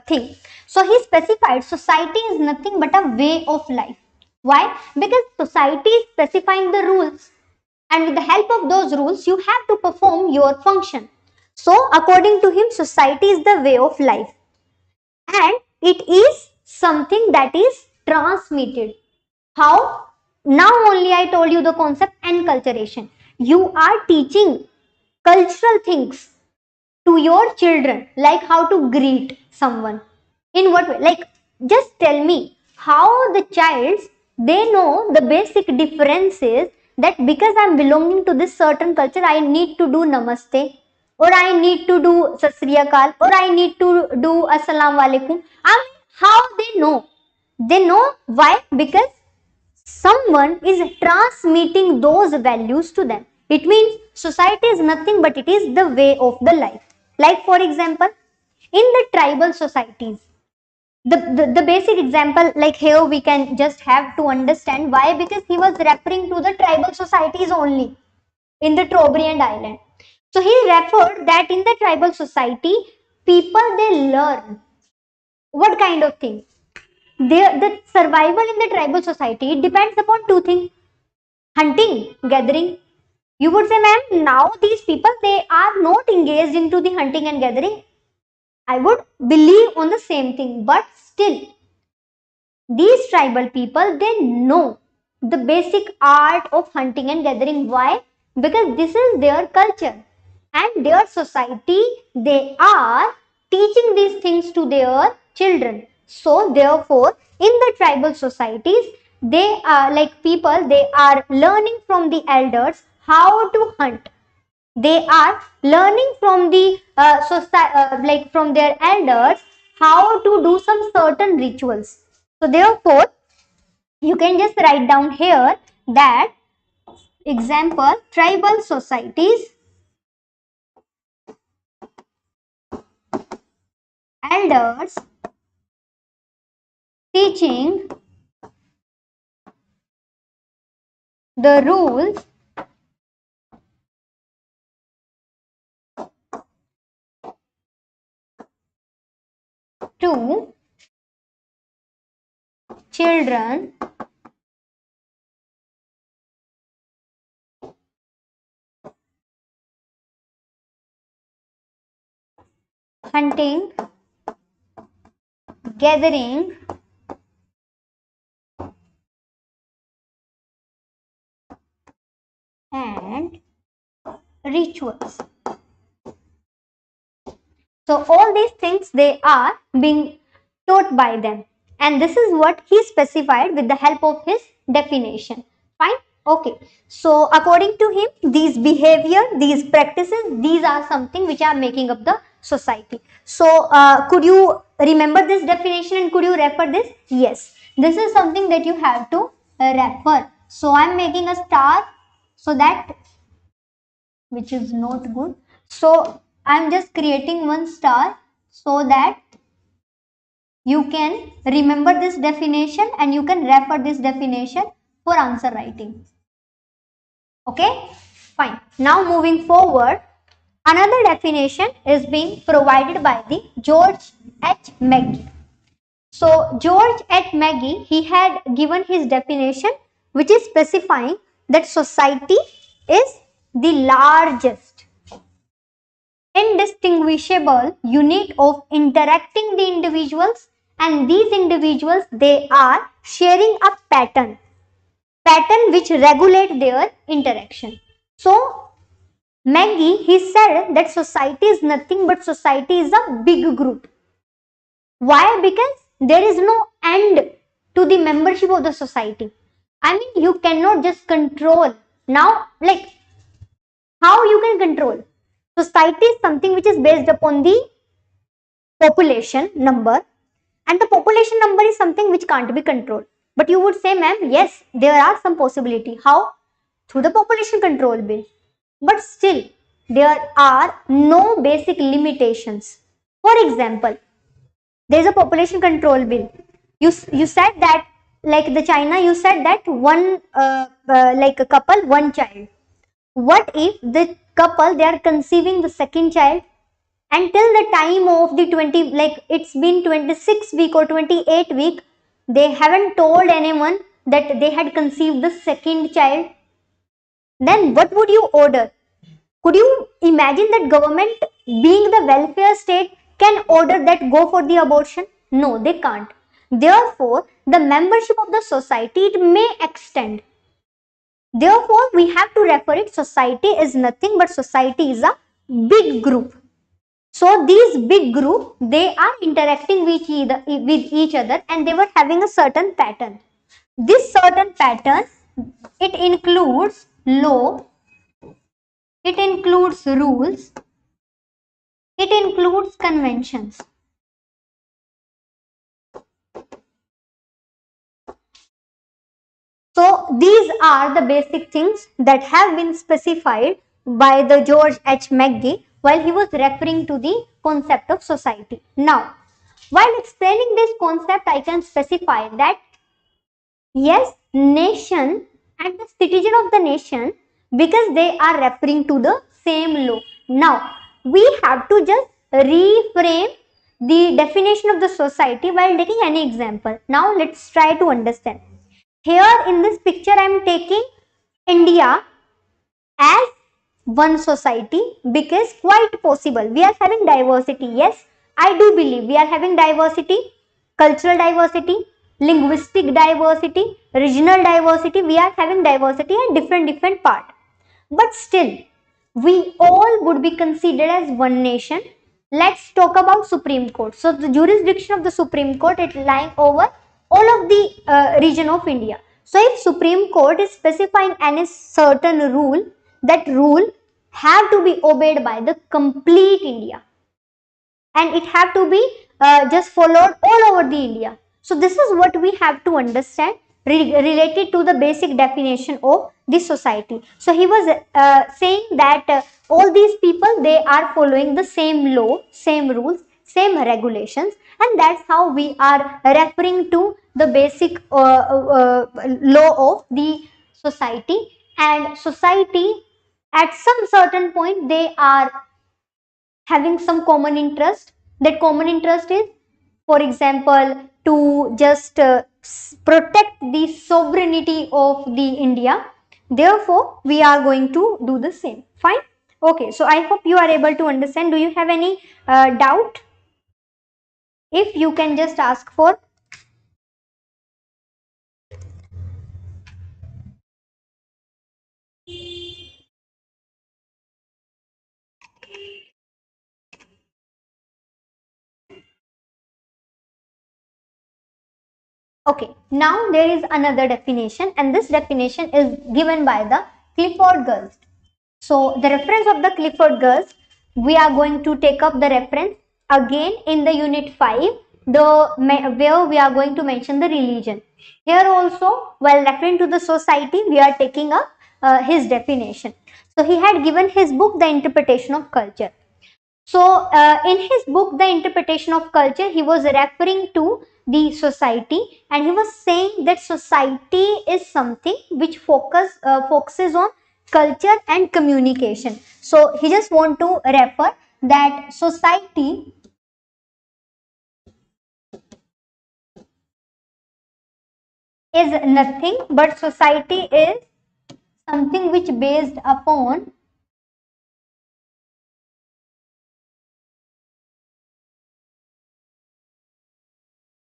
thing. So he specified society is nothing but a way of life. Why? Because society is specifying the rules, and with the help of those rules you have to perform your function. So according to him, society is the way of life, and it is something that is transmitted. How? Now only I told you the concept enculturation. You are teaching cultural things to your children, like how to greet someone. In what way? Like, just tell me how the childs, they know the basic differences, that because I am belonging to this certain culture, I need to do namaste, or I need to do sat sri akal, or I need to do assalamu alaikum. How they know? They know. Why? Because someone is transmitting those values to them. It means society is nothing but it is the way of the life. Like for example, in the tribal societies, the basic example, like here we can just have to understand why, because he was referring to the tribal societies only in the Trobriand Island. So he referred that in the tribal society, people they learn what kind of thing. The survival in the tribal society, it depends upon two things: hunting, gathering. You would say, ma'am, now these people, they are not engaged into the hunting and gathering. I would believe on the same thing, but still, these tribal people, they know the basic art of hunting and gathering. Why? Because this is their culture and their society. They are teaching these things to their children. So therefore, in the tribal societies, they are like people, they are learning from the elders how to hunt. They are learning from the like from their elders how to do some certain rituals. So therefore, you can just write down here that example, tribal societies, elders teaching the rules to children hunting, gathering, and rituals. So all these things, they are being taught by them, and this is what he specified with the help of his definition. Fine. Okay. So according to him, these behavior, these practices, these are something which are making up the society. So could you remember this definition and could you refer this? Yes. This is something that you have to refer. So I am making a star so that, which is not good. So I am just creating one star so that you can remember this definition and you can refer this definition for answer writing. Okay, fine. Now moving forward, another definition is being provided by the Geertz and McGee. So Geertz and McGee, he had given his definition, which is specifying that society is the largest indistinguishable unit of interacting the individuals, and these individuals, they are sharing a pattern which regulate their interaction. So McGee, he said that society is nothing but society is a big group. Why? Because there is no end to the membership of the society. I mean, you cannot just control. Now, like, how you can control? Society is something which is based upon the population number, and the population number is something which can't be controlled. But you would say, ma'am, yes, there are some possibility. How? Through the population control bill. But still, there are no basic limitations. For example, there is a population control bill. You said that, like the China, you said that one like a couple, one child. What if the couple, they are conceiving the second child, until the time of the 20, like it's been 26 week or 28 week, they haven't told anyone that they had conceived the second child? Then what would you order? Could you imagine that government, being the welfare state, can order that go for the abortion? No, they can't. Therefore, the membership of the society, it may extend. Therefore, we have to refer it, society is nothing but society is a big group. So these big group, they are interacting with each other, and they were having a certain pattern. This certain pattern, it includes law, it includes rules, it includes conventions. So these are the basic things that have been specified by the Geertz H. McGee while he was referring to the concept of society. Now, while explaining this concept, I can specify that yes, nation and the citizen of the nation, because they are referring to the same law. Now, we have to just reframe the definition of the society while taking any example. Now, let's try to understand. Here in this picture, I am taking India as one society because quite possible. We are having diversity. Yes, I do believe we are having diversity, cultural diversity, linguistic diversity, regional diversity. We are having diversity in different part. But still, we all would be considered as one nation. let's talk about Supreme Court. So the jurisdiction of the Supreme Court is lying over all of the region of India. So if Supreme Court is specifying any certain rule, that rule have to be obeyed by the complete India, and it have to be just followed all over the India. So this is what we have to understand related to the basic definition of this society. So he was saying that all these people, they are following the same law, same rules, same regulations, and that's how we are referring to the basic law of the society. And society, at some certain point, they are having some common interest. That common interest is, for example, to just protect the sovereignty of the India. Therefore, we are going to do the same. Fine. Okay, so I hope you are able to understand. Do you have any doubt? If you can just ask for. Okay, now there is another definition, and this definition is given by the Clifford Geertz. So the reference of the Clifford Geertz, we are going to take up the reference again in the unit 5, where we are going to mention the religion. Here also, while referring to the society, we are taking up his definition. So he had given his book, The Interpretation of Culture. So, in his book, The Interpretation of Culture, he was referring to the society, and he was saying that society is something which focuses on culture and communication. So, he just want to refer that society is nothing but society is something which based upon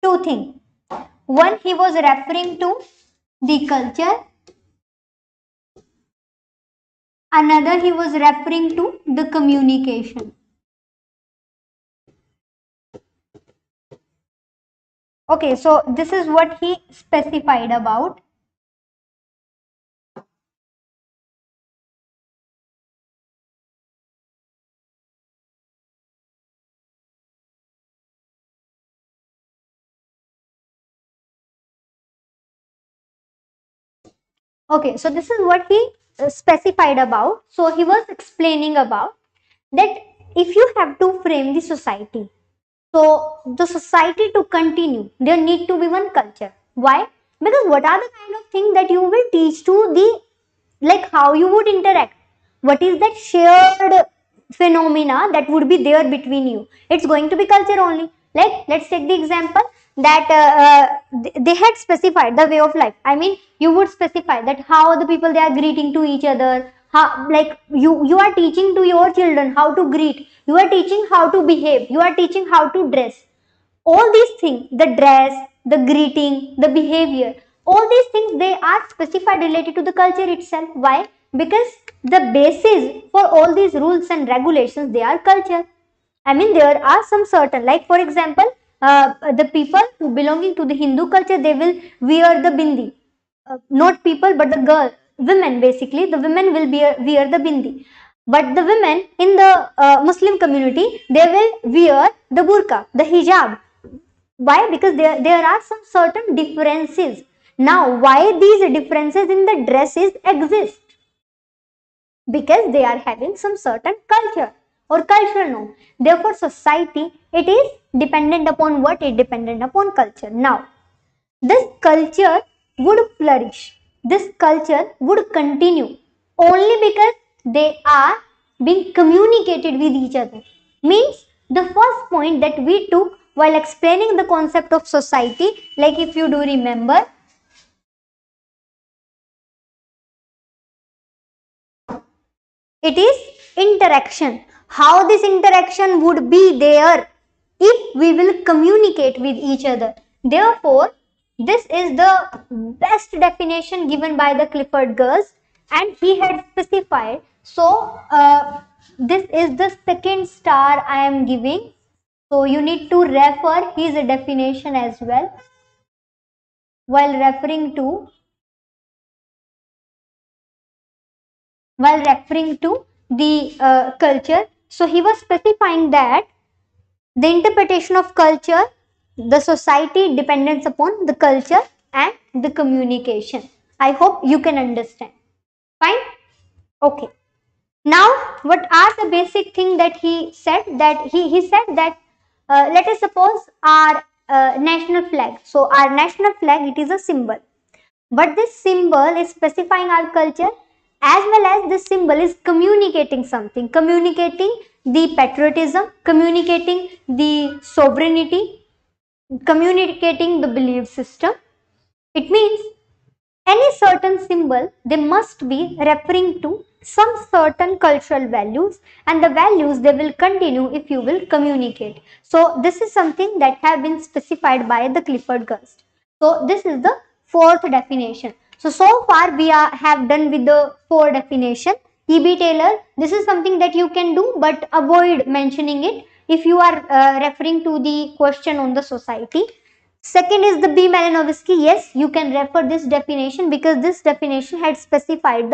two things. One, he was referring to the culture. Another, he was referring to the communication. Okay, so this is what he specified about. Okay, so this is what he specified about. So he was explaining about that if you have to frame the society, so the society to continue, there need to be one culture. Why? Because what are the kind of things that you will teach to the, like how you would interact? What is that shared phenomena that would be there between you? It's going to be culture only. Like, let's take the example that they had specified the way of life. I mean, you would specify that how the people, they are greeting to each other. How, like you are teaching to your children how to greet. You are teaching how to behave. You are teaching how to dress. All these things, the dress, the greeting, the behavior, all these things, they are specified related to the culture itself. Why? Because the basis for all these rules and regulations, they are culture. I mean, there are some certain, like for example, the people who belonging to the Hindu culture, they will wear the bindi. Not people, but the girl, women basically, the women will wear the bindi. But the women in the Muslim community, they will wear the burqa, the hijab. Why? Because there are some certain differences. Now, why these differences in the dresses exist? Because they are having some certain culture or cultural norm. Therefore, society, it is dependent upon what? It dependent upon culture. Now, this culture would flourish. This culture would continue only because they are being communicated with each other. Means the first point that we took while explaining the concept of society, like if you do remember, it is interaction. How this interaction would be there if we will communicate with each other. Therefore, this is the best definition given by the Clifford Geertz, and he had specified. So, this is the second star I am giving. So you need to refer his definition as well while referring to the culture. So he was specifying that the interpretation of culture, the society depends upon the culture and the communication. I hope you can understand. Fine? Okay. Now, what are the basic thing that he said? That he said that let us suppose our national flag. So our national flag, it is a symbol. But this symbol is specifying our culture, as well as this symbol is communicating something, communicating the patriotism, communicating the sovereignty, communicating the belief system. It means any certain symbol, they must be referring to some certain cultural values, and the values they will continue if you will communicate. So this is something that have been specified by the Clifford Gertz. So this is the fourth definition. So far we have done with the four definition. E.B. Taylor, this is something that you can do, but avoid mentioning it if you are referring to the question on the society. Second is the B. Malinowski. Yes, you can refer this definition because this definition had specified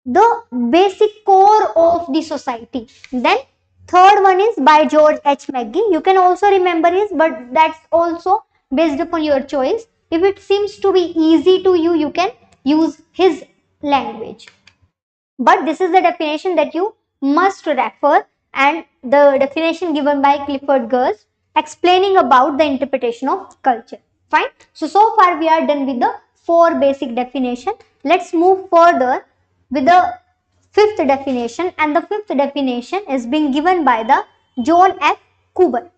the basic core of the society. Then third one is by George H. McGee. You can also remember his, but that's also based upon your choice. If it seems to be easy to you, you can use his language. But this is the definition that you must refer, and the definition given by Clifford Gertz explaining about the interpretation of culture. Fine. So far we are done with the four basic definition. Let's move further with the fifth definition, and the fifth definition is being given by the John F. Cuber.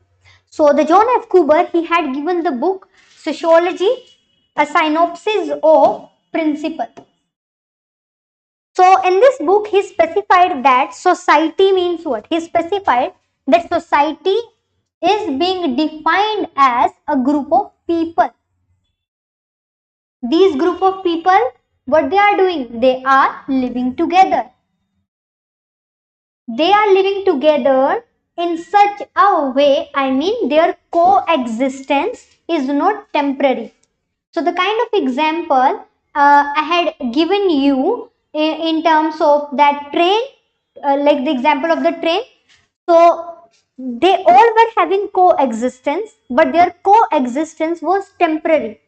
So the John F. Cuber, he had given the book Sociology, a synopsis of principle. So in this book, he specified that society means what? He specified that society is being defined as a group of people. These group of people, what they are doing? They are living together. They are living together in such a way, I mean their coexistence is not temporary. So the kind of example I had given you in terms of that train, like the example of the train. So they all were having coexistence, but their coexistence was temporary.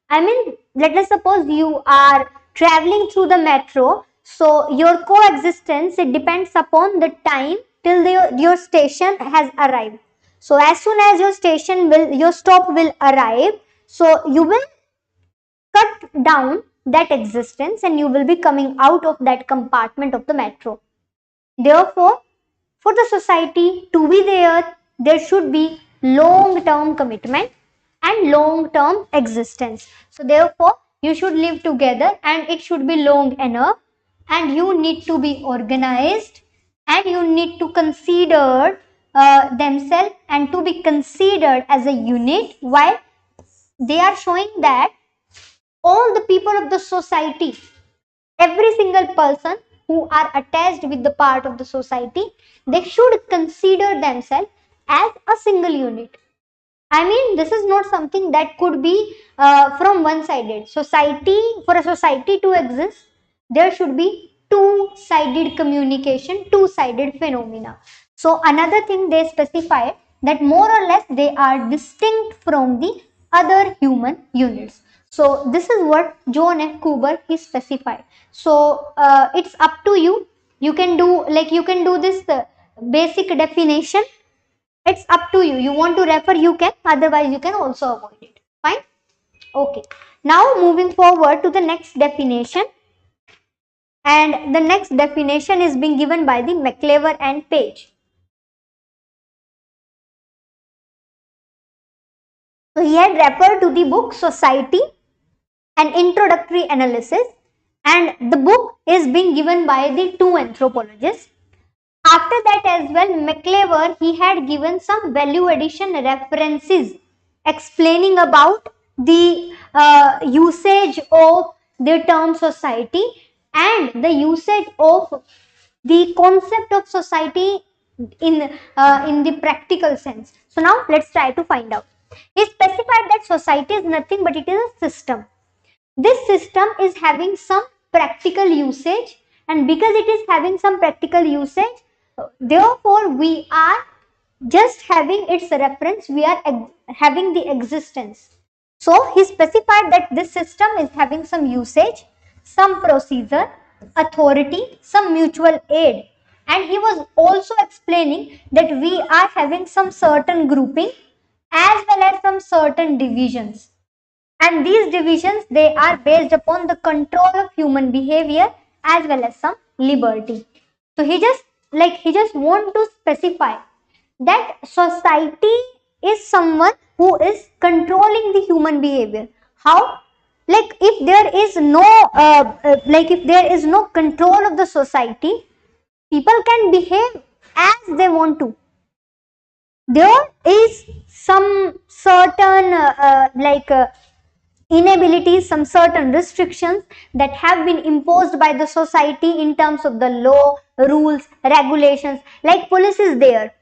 I mean, let us suppose you are traveling through the metro. So your coexistence, it depends upon the time till your station has arrived. So as soon as your stop will arrive, so you will cut down that existence and you will be coming out of that compartment of the metro. Therefore, for the society to be there, there should be long-term commitment and long-term existence. So therefore, you should live together and it should be long enough, and you need to be organized, and you need to consider themselves and to be considered as a unit, while they are showing that all the people of the society, every single person who are attached with the part of the society, they should consider themselves as a single unit. I mean, this is not something that could be from one-sided. Society, for a society to exist, there should be two-sided communication, two-sided phenomena. So another thing they specify that more or less they are distinct from the other human units. So this is what John F. Cuber he specified. So it's up to you. You can do this basic definition. It's up to you. You want to refer, you can. Otherwise, you can also avoid it. Fine. Okay. Now moving forward to the next definition. And the next definition is being given by the McClever and Page. So he had referred to the book Society, an introductory analysis, and the book is being given by the two anthropologists. After that as well, McClever, he had given some value addition references explaining about the usage of the term society and the usage of the concept of society in the practical sense. So now let's try to find out. He specified that society is nothing but it is a system. This system is having some practical usage, and because it is having some practical usage, therefore we are just having its reference, we are having the existence. So he specified that this system is having some usage, some procedure, authority, some mutual aid, and he was also explaining that we are having some certain grouping as well as some certain divisions, and these divisions, they are based upon the control of human behavior as well as some liberty. So he just want to specify that society is someone who is controlling the human behavior. How? Like if there is no if there is no control of the society, people can behave as they want to. There is some certain inabilities, some certain restrictions that have been imposed by the society in terms of the law, rules, regulations. Like police is there,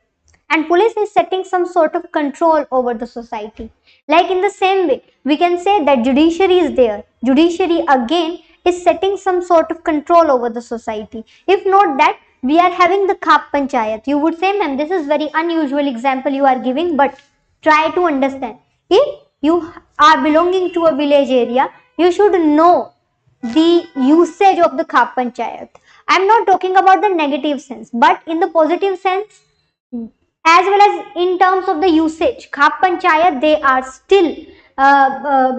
and police is setting some sort of control over the society. Like in the same way, we can say that judiciary is there. Judiciary again is setting some sort of control over the society. If not that, we are having the Khap Panchayat. You would say, ma'am, this is very unusual example you are giving, but try to understand. If you are belonging to a village area, you should know the usage of the Khap Panchayat. I am not talking about the negative sense, but in the positive sense, as well as in terms of the usage, Khap Panchayat, they are still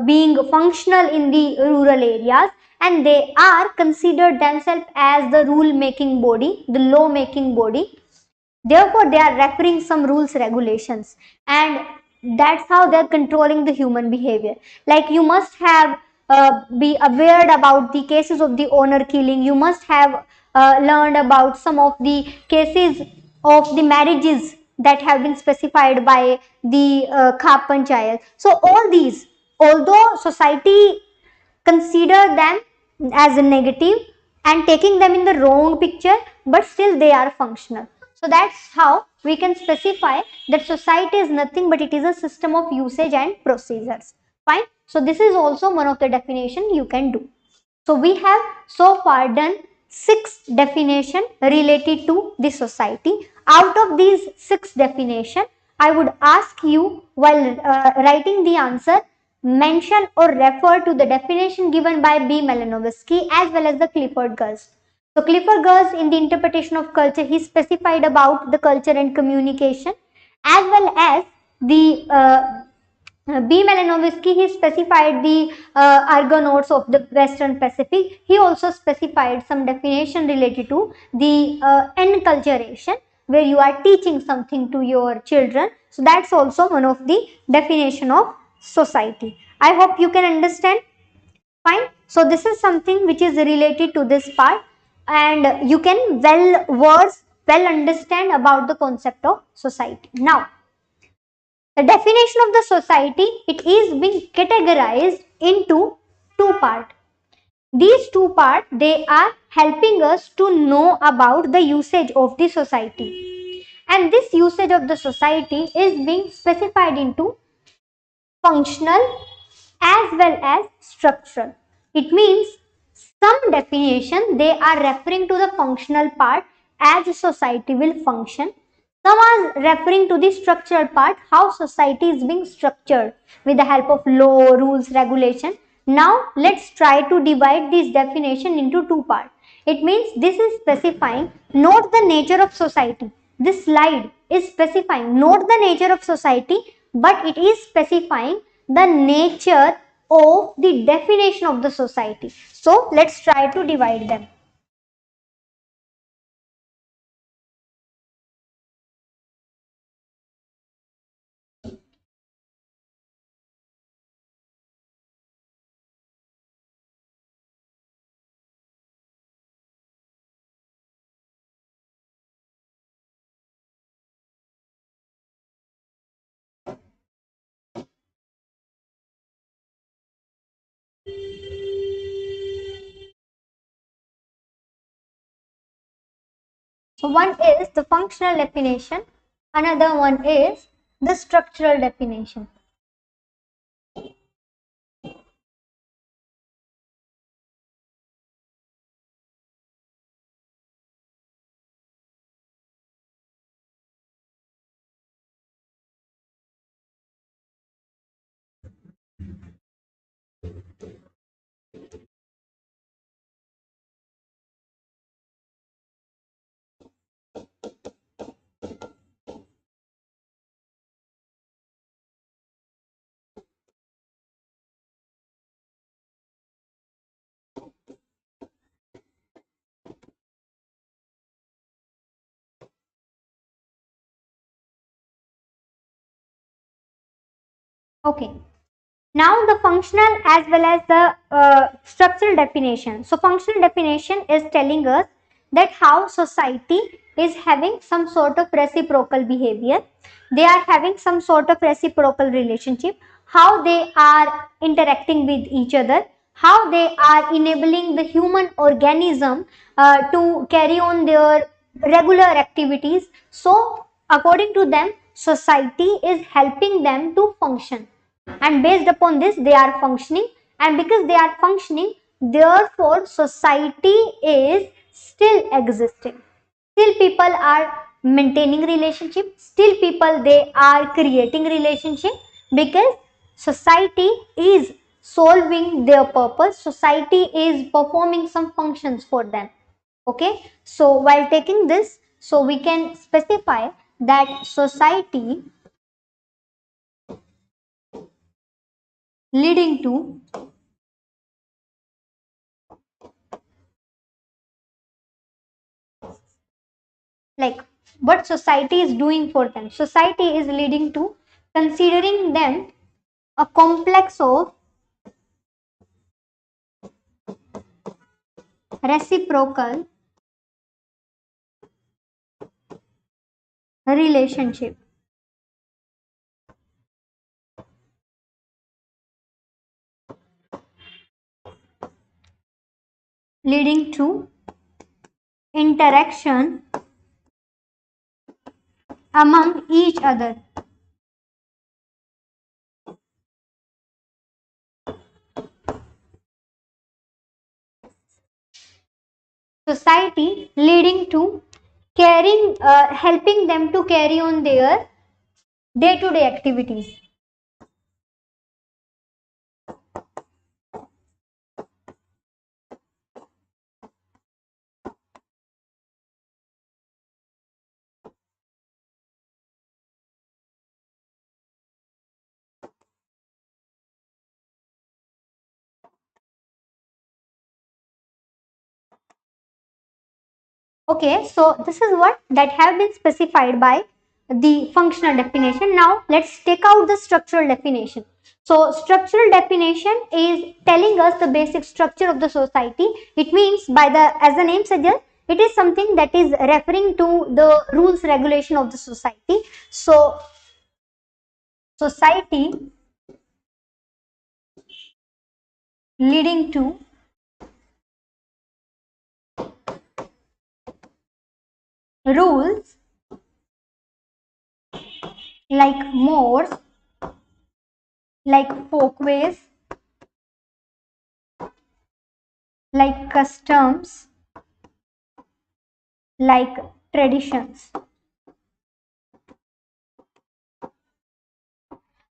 being functional in the rural areas, and they are considered themselves as the rule making body, the law making body. Therefore, they are referring some rules, regulations, and that's how they're controlling the human behavior. Like you must have be aware about the cases of the honor killing. You must have learned about some of the cases of the marriages that have been specified by the Khap Panchayat. So all these, although society consider them as a negative and taking them in the wrong picture, but still they are functional. So that's how we can specify that society is nothing but it is a system of usage and procedures. Fine. So this is also one of the definition you can do. So we have so far done 6 definition related to the society. Out of these 6 definition, I would ask you while writing the answer, mention or refer to the definition given by B. Malinowski as well as the Clifford Geertz. So Clifford Geertz, in the interpretation of culture, he specified about the culture and communication, as well as the B. Malinowski, he specified the Argonauts of the Western Pacific. He also specified some definition related to the enculturation, where you are teaching something to your children. So that's also one of the definition of society. I hope you can understand. Fine. So this is something which is related to this part, and you can well understand about the concept of society. Now, the definition of the society, it is being categorized into 2 parts. These 2 parts, they are helping us to know about the usage of the society. And this usage of the society is being specified into functional as well as structural. It means some definition, they are referring to the functional part as a society will function. Some are referring to the structural part, how society is being structured with the help of law, rules, regulation. Now let's try to divide this definition into 2 parts. It means this is specifying not the nature of society. This slide is specifying not the nature of society, but it is specifying the nature of the definition of the society. So let's try to divide them. So one is the functional definition, another one is the structural definition. Okay. Now the functional as well as the structural definition. So functional definition is telling us that how society is having some sort of reciprocal behavior. They are having some sort of reciprocal relationship, how they are interacting with each other, how they are enabling the human organism to carry on their regular activities. So according to them, society is helping them to function, and based upon this they are functioning, and because they are functioning, therefore society is still existing, still people are maintaining relationship, still people they are creating relationship, because society is solving their purpose, society is performing some functions for them. Okay, so while taking this, so we can specify that society leading to like what society is doing for them. Society is leading to considering them a complex of reciprocal relationship, leading to interaction among each other. Society leading to helping them to carry on their day-to-day activities. Okay, so this is what that have been specified by the functional definition. Now let's take out the structural definition. So structural definition is telling us the basic structure of the society. It means by the, as the name suggests, it is something that is referring to the rules regulation of the society. So society leading to rules like mores, like folkways, like customs, like traditions.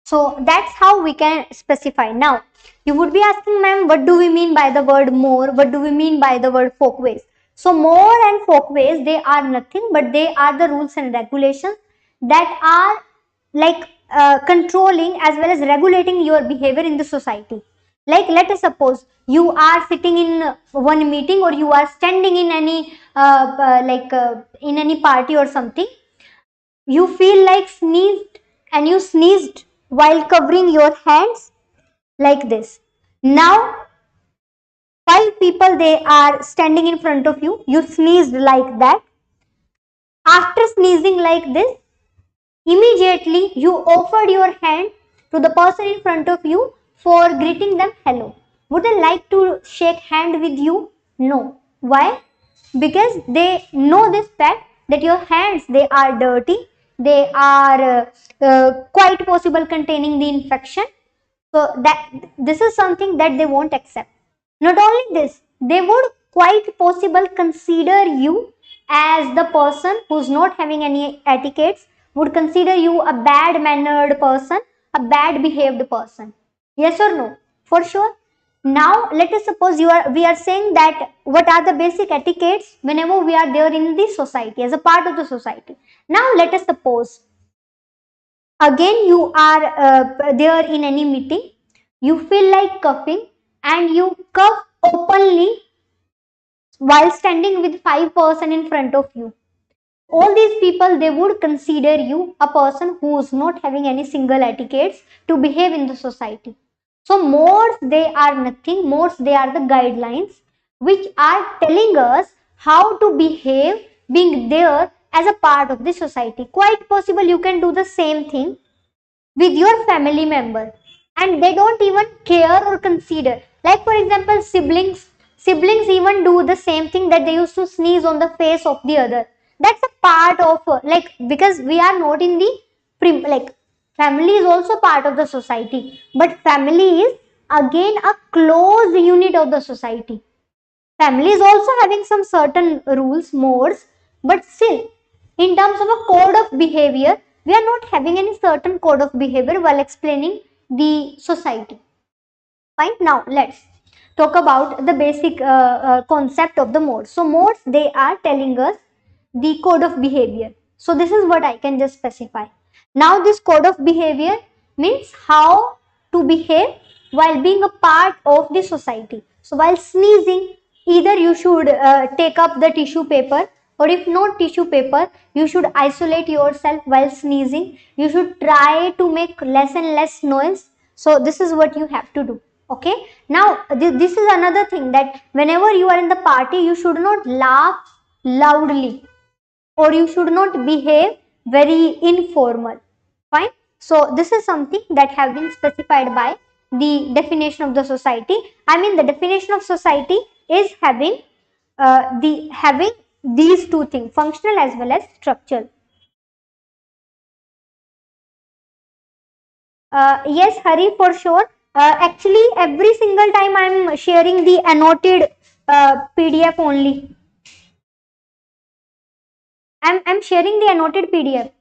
So that's how we can specify. Now, you would be asking, ma'am, what do we mean by the word more? What do we mean by the word folkways? So more and folkways, they are nothing but they are the rules and regulations that are like controlling as well as regulating your behavior in the society. Like let us suppose you are sitting in one meeting, or you are standing in any in any party or something. You feel like sneezed, and you sneezed while covering your hands like this. Now, five people they are standing in front of you. You sneezed like that. After sneezing like this, immediately you offered your hand to the person in front of you for greeting them hello. Would they like to shake hand with you? No. Why? Because they know this fact that your hands, they are dirty, they are quite possible containing the infection. So that this is something that they won't accept. Not only this, they would quite possible consider you as the person who's not having any etiquettes, would consider you a bad mannered person, a bad behaved person. Yes or no? For sure. Now let us suppose we are saying that what are the basic etiquettes whenever we are there in the society, as a part of the society. Now let us suppose again you are there in any meeting, you feel like coughing and you cough openly while standing with 5 person in front of you. All these people, they would consider you a person who is not having any single etiquettes to behave in the society. So mores, they are nothing, mores, they are the guidelines which are telling us how to behave being there as a part of the society. Quite possible you can do the same thing with your family member and they don't even care or consider. Like for example, siblings even do the same thing, that they used to sneeze on the face of the other. That's a part of like, because we are not in the like, family is also part of the society, but family is again a closed unit of the society. Family is also having some certain rules, modes, but still, in terms of a code of behavior, we are not having any certain code of behavior while explaining the society. Fine. Now let's talk about the basic concept of the modes. So modes, they are telling us the code of behavior. So this is what I can just specify. Now this code of behavior means how to behave while being a part of the society. So while sneezing, either you should take up the tissue paper, or if not tissue paper, you should isolate yourself while sneezing. You should try to make less and less noise. So this is what you have to do. Okay. Now this is another thing, that whenever you are in the party, you should not laugh loudly, or you should not behave very informal. Fine. So this is something that have been specified by the definition of the society. I mean, the definition of society is having having these two things, functional as well as structural. Yes, Hari, for sure. Actually, every single time I am sharing the annotated PDF only. I'm sharing the annotated PDF.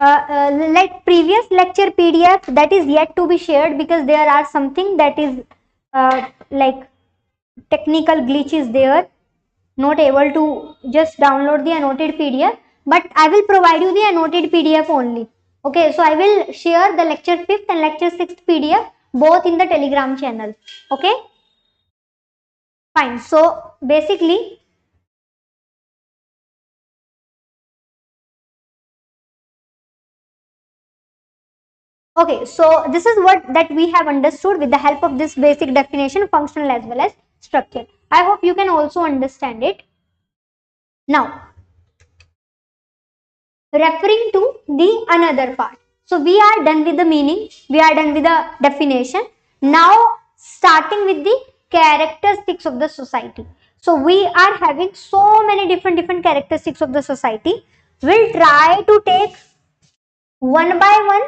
Like previous lecture PDF, that is yet to be shared, because there are something that is like technical glitch is there, not able to just download the annotated PDF, but I will provide you the annotated PDF only. Okay, so I will share the lecture 5th and lecture 6th PDF both in the Telegram channel. Okay, fine. So basically, okay, so this is what that we have understood with the help of this basic definition, functional as well as structure. I hope you can also understand it. Now, referring to the another part. So we are done with the meaning, we are done with the definition. Now starting with the characteristics of the society. So we are having so many different characteristics of the society. We'll try to take one by one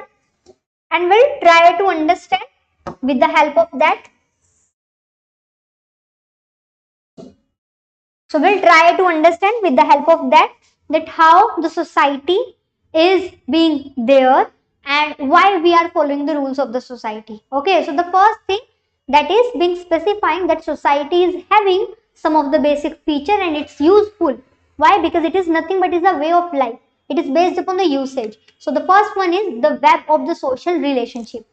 and we'll try to understand with the help of that. So we'll try to understand with the help of that how the society is being there and why we are following the rules of the society. Okay, so the first thing that is being specifying that society is having some of the basic feature and it's useful. Why? Because it is nothing but is a way of life. It is based upon the usage. So the first one is the web of the social relationship.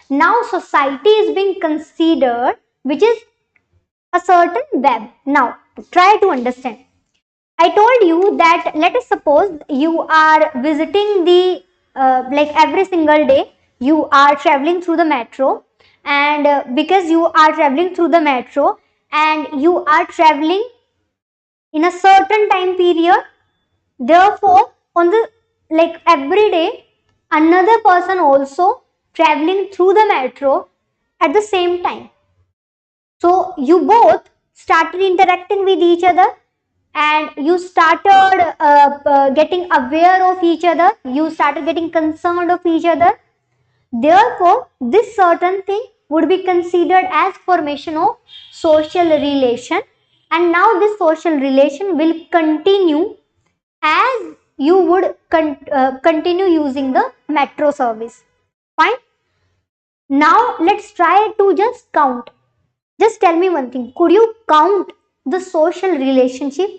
Now society is being considered, which is a certain web. Now try to understand. I told you that let us suppose you are visiting the like every single day you are traveling through the metro, and because you are traveling through the metro and you are traveling in a certain time period, therefore on the like every day another person also traveling through the metro at the same time. So you both started interacting with each other, and you started getting aware of each other, you started getting concerned of each other. Therefore, this certain thing would be considered as formation of social relation, and now this social relation will continue as you would continue using the metro service. Fine. Now let's try to just count. Just tell me one thing. Could you count the social relationship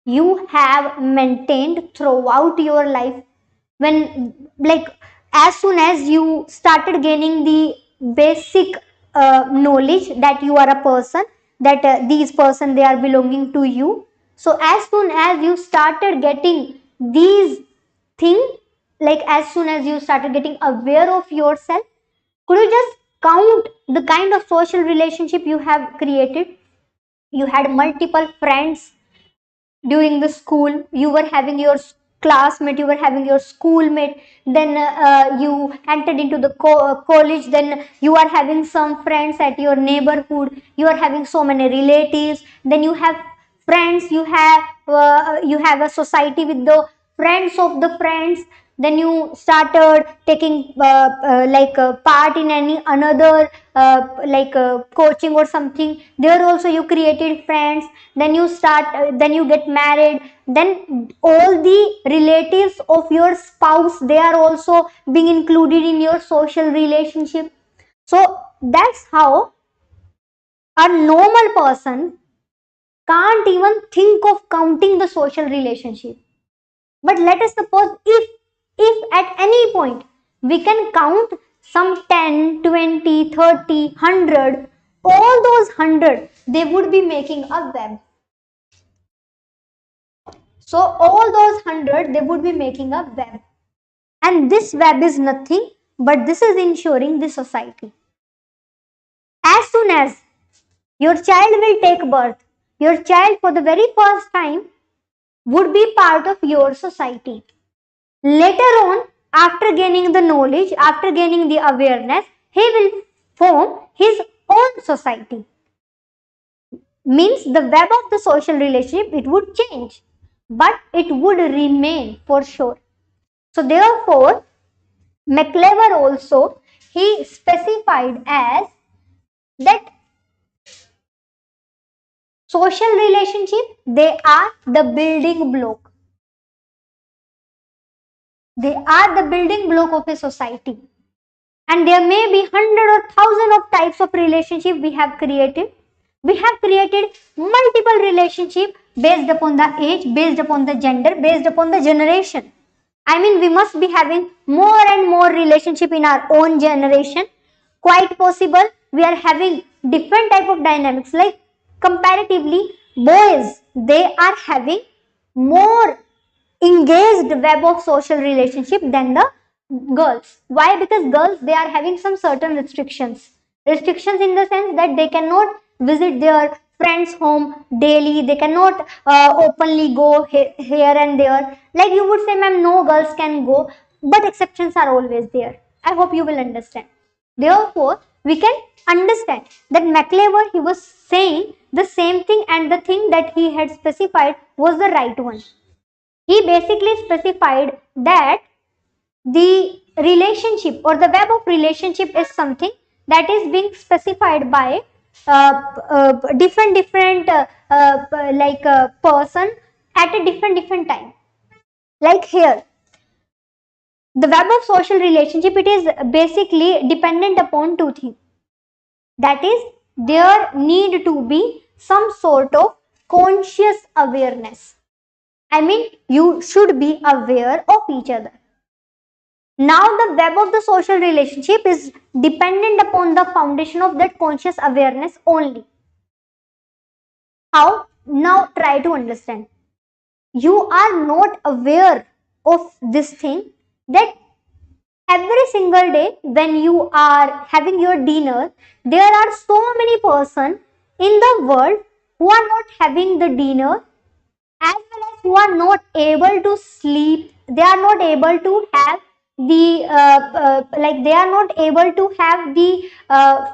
you have maintained throughout your life? When, like, as soon as you started gaining the basic knowledge that you are a person, that these person they are belonging to you. So as soon as you started getting these things, like as soon as you started getting aware of yourself, could you just count the kind of social relationship you have created? You had multiple friends during the school, you were having your classmate, you were having your schoolmate, then you entered into the college, then you are having some friends at your neighborhood, you are having so many relatives, then you have friends, you have a society with the friends of the friends, then you started taking part in any another coaching or something, there also you created friends, then you start then you get married, then all the relatives of your spouse they are also being included in your social relationship. So that's how a normal person can't even think of counting the social relationship. But let us suppose if at any point we can count some 10, 20, 30, 100, all those 100 they would be making a web. So all those 100 they would be making a web. And this web is nothing but this is ensuring the society. As soon as your child will take birth, your child for the very first time would be part of your society. Later on, after gaining the knowledge, after gaining the awareness, he will form his own society. Means the web of the social relationship, it would change, but it would remain for sure. So therefore, McLever also, he specified as that social relationship, they are the building block. They are the building block of a society. And there may be hundred or thousand of types of relationship we have created. We have created multiple relationship based upon the age, based upon the gender, based upon the generation. I mean, we must be having more and more relationship in our own generation. Quite possible we are having different type of dynamics, like comparatively boys they are having more engaged web of social relationship than the girls. Why? Because girls they are having some certain restrictions in the sense that they cannot visit their friends home daily, they cannot openly go here and there. Like you would say, ma'am, no girls can go, but exceptions are always there. I hope you will understand. Therefore we can understand that McLever he was saying the same thing, and the thing that he had specified was the right one. He basically specified that the relationship or the web of relationship is something that is being specified by different person at a different time. Like here, the web of social relationship, it is basically dependent upon two things. That is, there need to be some sort of conscious awareness. I mean, you should be aware of each other. Now, the web of the social relationship is dependent upon the foundation of that conscious awareness only. How? Now, try to understand. You are not aware of this thing that every single day when you are having your dinner, there are so many persons in the world who are not having the dinner, as well as who are not able to sleep they are not able to have the like they are not able to have the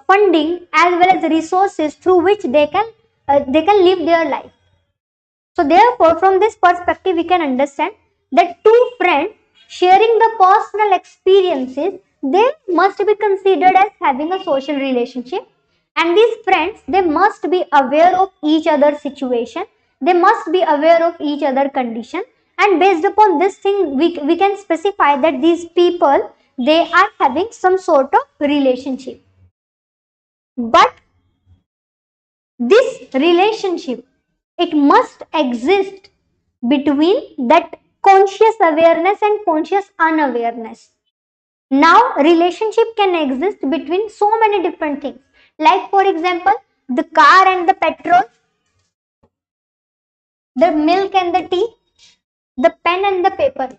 funding as well as resources through which they can live their life. So therefore, from this perspective, we can understand that two friends sharing the personal experiences, they must be considered as having a social relationship. And these friends, they must be aware of each other's situation. They must be aware of each other condition. And based upon this thing, we can specify that these people, they are having some sort of relationship. But this relationship, it must exist between that conscious awareness and conscious unawareness. Now relationship can exist between so many different things, like for example the car and the petrol, the milk and the tea, the pen and the paper.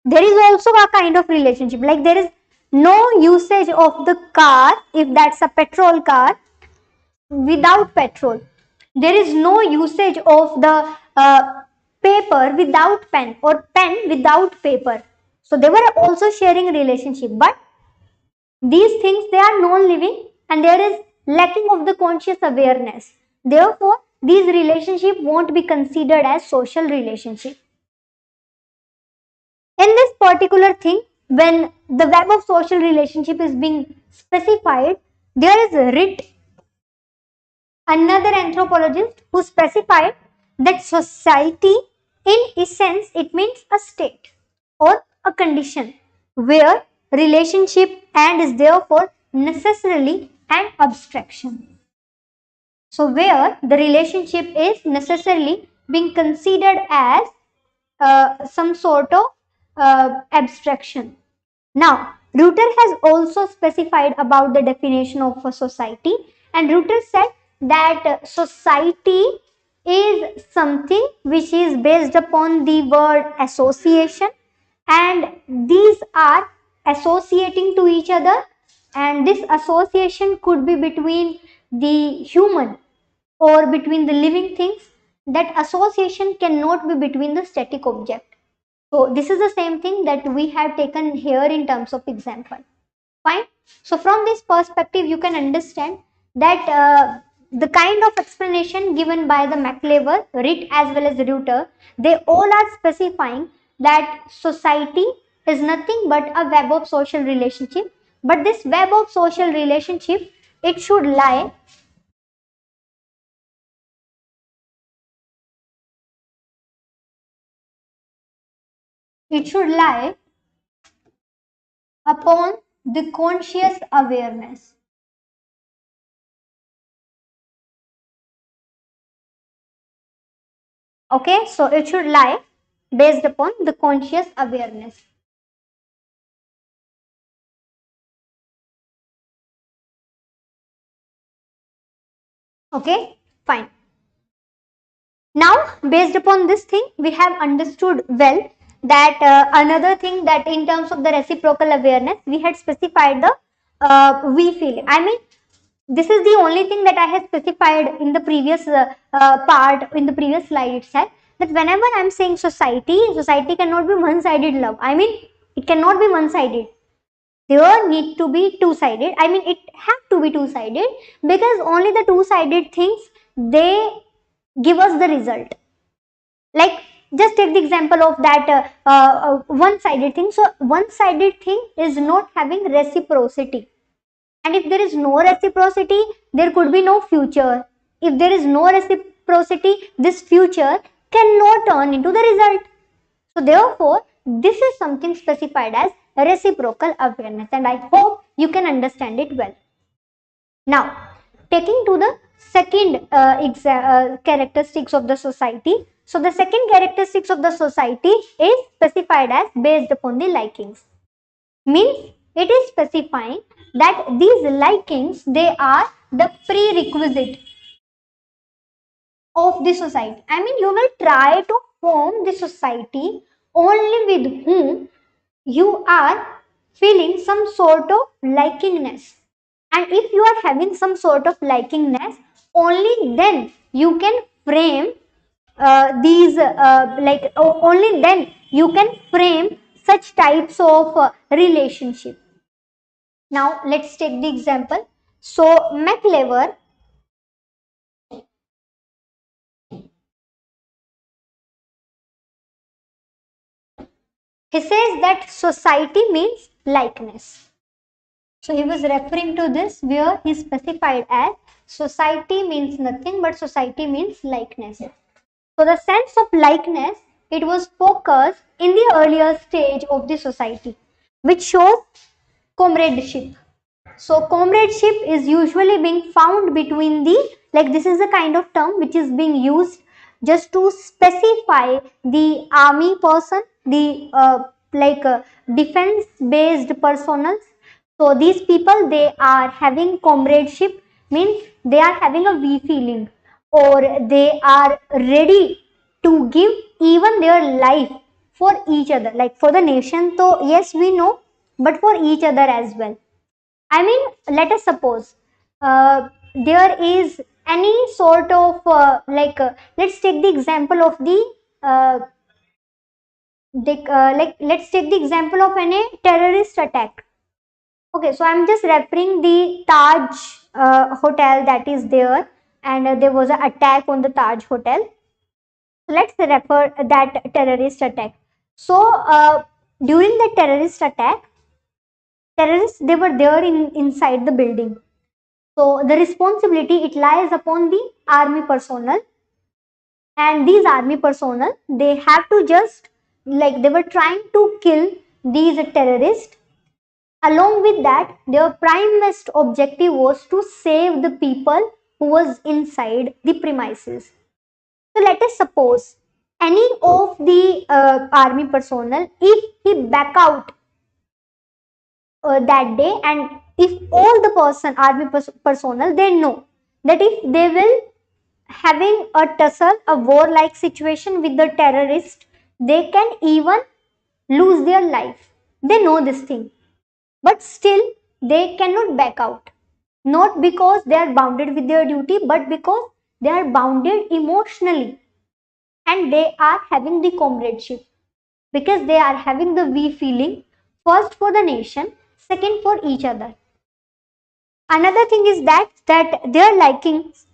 There is also a kind of relationship, like there is no usage of the car if that's a petrol car without petrol. There is no usage of the paper without pen, or pen without paper. So they were also sharing relationship, but these things, they are non-living and there is lacking of the conscious awareness. Therefore, these relationship won't be considered as social relationship. In this particular thing, when the web of social relationship is being specified, there is a writ another anthropologist who specified that society, in essence, it means a state or a condition where relationship and is therefore necessarily an abstraction. So where the relationship is necessarily being considered as some sort of abstraction. Now, Reuter has also specified about the definition of a society, and Reuter said that society is something which is based upon the word association, and these are associating to each other, and this association could be between the human or between the living things. That association cannot be between the static object. So this is the same thing that we have taken here in terms of example. Fine. So from this perspective, you can understand that the kind of explanation given by the McLever, Ritt as well as Reuter, they all are specifying that society is nothing but a web of social relationship. But this web of social relationship, it should lie upon the conscious awareness. Okay, so it should lie based upon the conscious awareness. Okay, fine. Now, based upon this thing, we have understood well that another thing, that in terms of the reciprocal awareness, we had specified the we feeling. I mean, this is the only thing that I have specified in the previous part, in the previous slide itself, that whenever I am saying society, society cannot be one-sided love. I mean, it cannot be one-sided. There need to be two-sided. I mean, it have to be two-sided, because only the two-sided things, they give us the result. Like, just take the example of that one-sided thing. So one-sided thing is not having reciprocity, and if there is no reciprocity, there could be no future. If there is no reciprocity, this future cannot turn into the result. So therefore, this is something specified as reciprocal awareness, and I hope you can understand it well. Now, taking to the second characteristics of the society. So the second characteristics of the society is specified as based upon the likings. Means it is specifying that these likings, they are the prerequisite of the society. I mean, you will try to form the society only with whom you are feeling some sort of likingness. And if you are having some sort of likingness, only then you can frame only then you can frame such types of relationship. Now let's take the example. So McLever, he says that society means likeness. So he was referring to this where he specified as society means nothing but society means likeness. So the sense of likeness, it was focused in the earlier stage of the society, which shows comradeship. So comradeship is usually being found between the, like this is a kind of term which is being used just to specify the army person, the defense based personals. So these people, they are having comradeship, means they are having a we feeling, or they are ready to give even their life for each other, like for the nation. So yes, we know, but for each other as well. I mean, let us suppose there is any sort of let's take the example of uh, let's take the example of any terrorist attack. Okay, so I'm just referring the Taj hotel that is there, and there was an attack on the Taj hotel. So let's refer that terrorist attack. So during the terrorist attack, terrorists, they were there inside the building. So the responsibility, it lies upon the army personnel, and these army personnel, they have to just, like they were trying to kill these terrorists. Along with that, their primest objective was to save the people who was inside the premises. So let us suppose any of the army personnel, if he back out that day, and if all the army personnel, they know that if they will having a tussle, a war-like situation with the terrorist, they can even lose their life. They know this thing, but still they cannot back out. Not because they are bounded with their duty, but because they are bounded emotionally, and they are having the comradeship, because they are having the we feeling, first for the nation, second for each other. Another thing is that their likings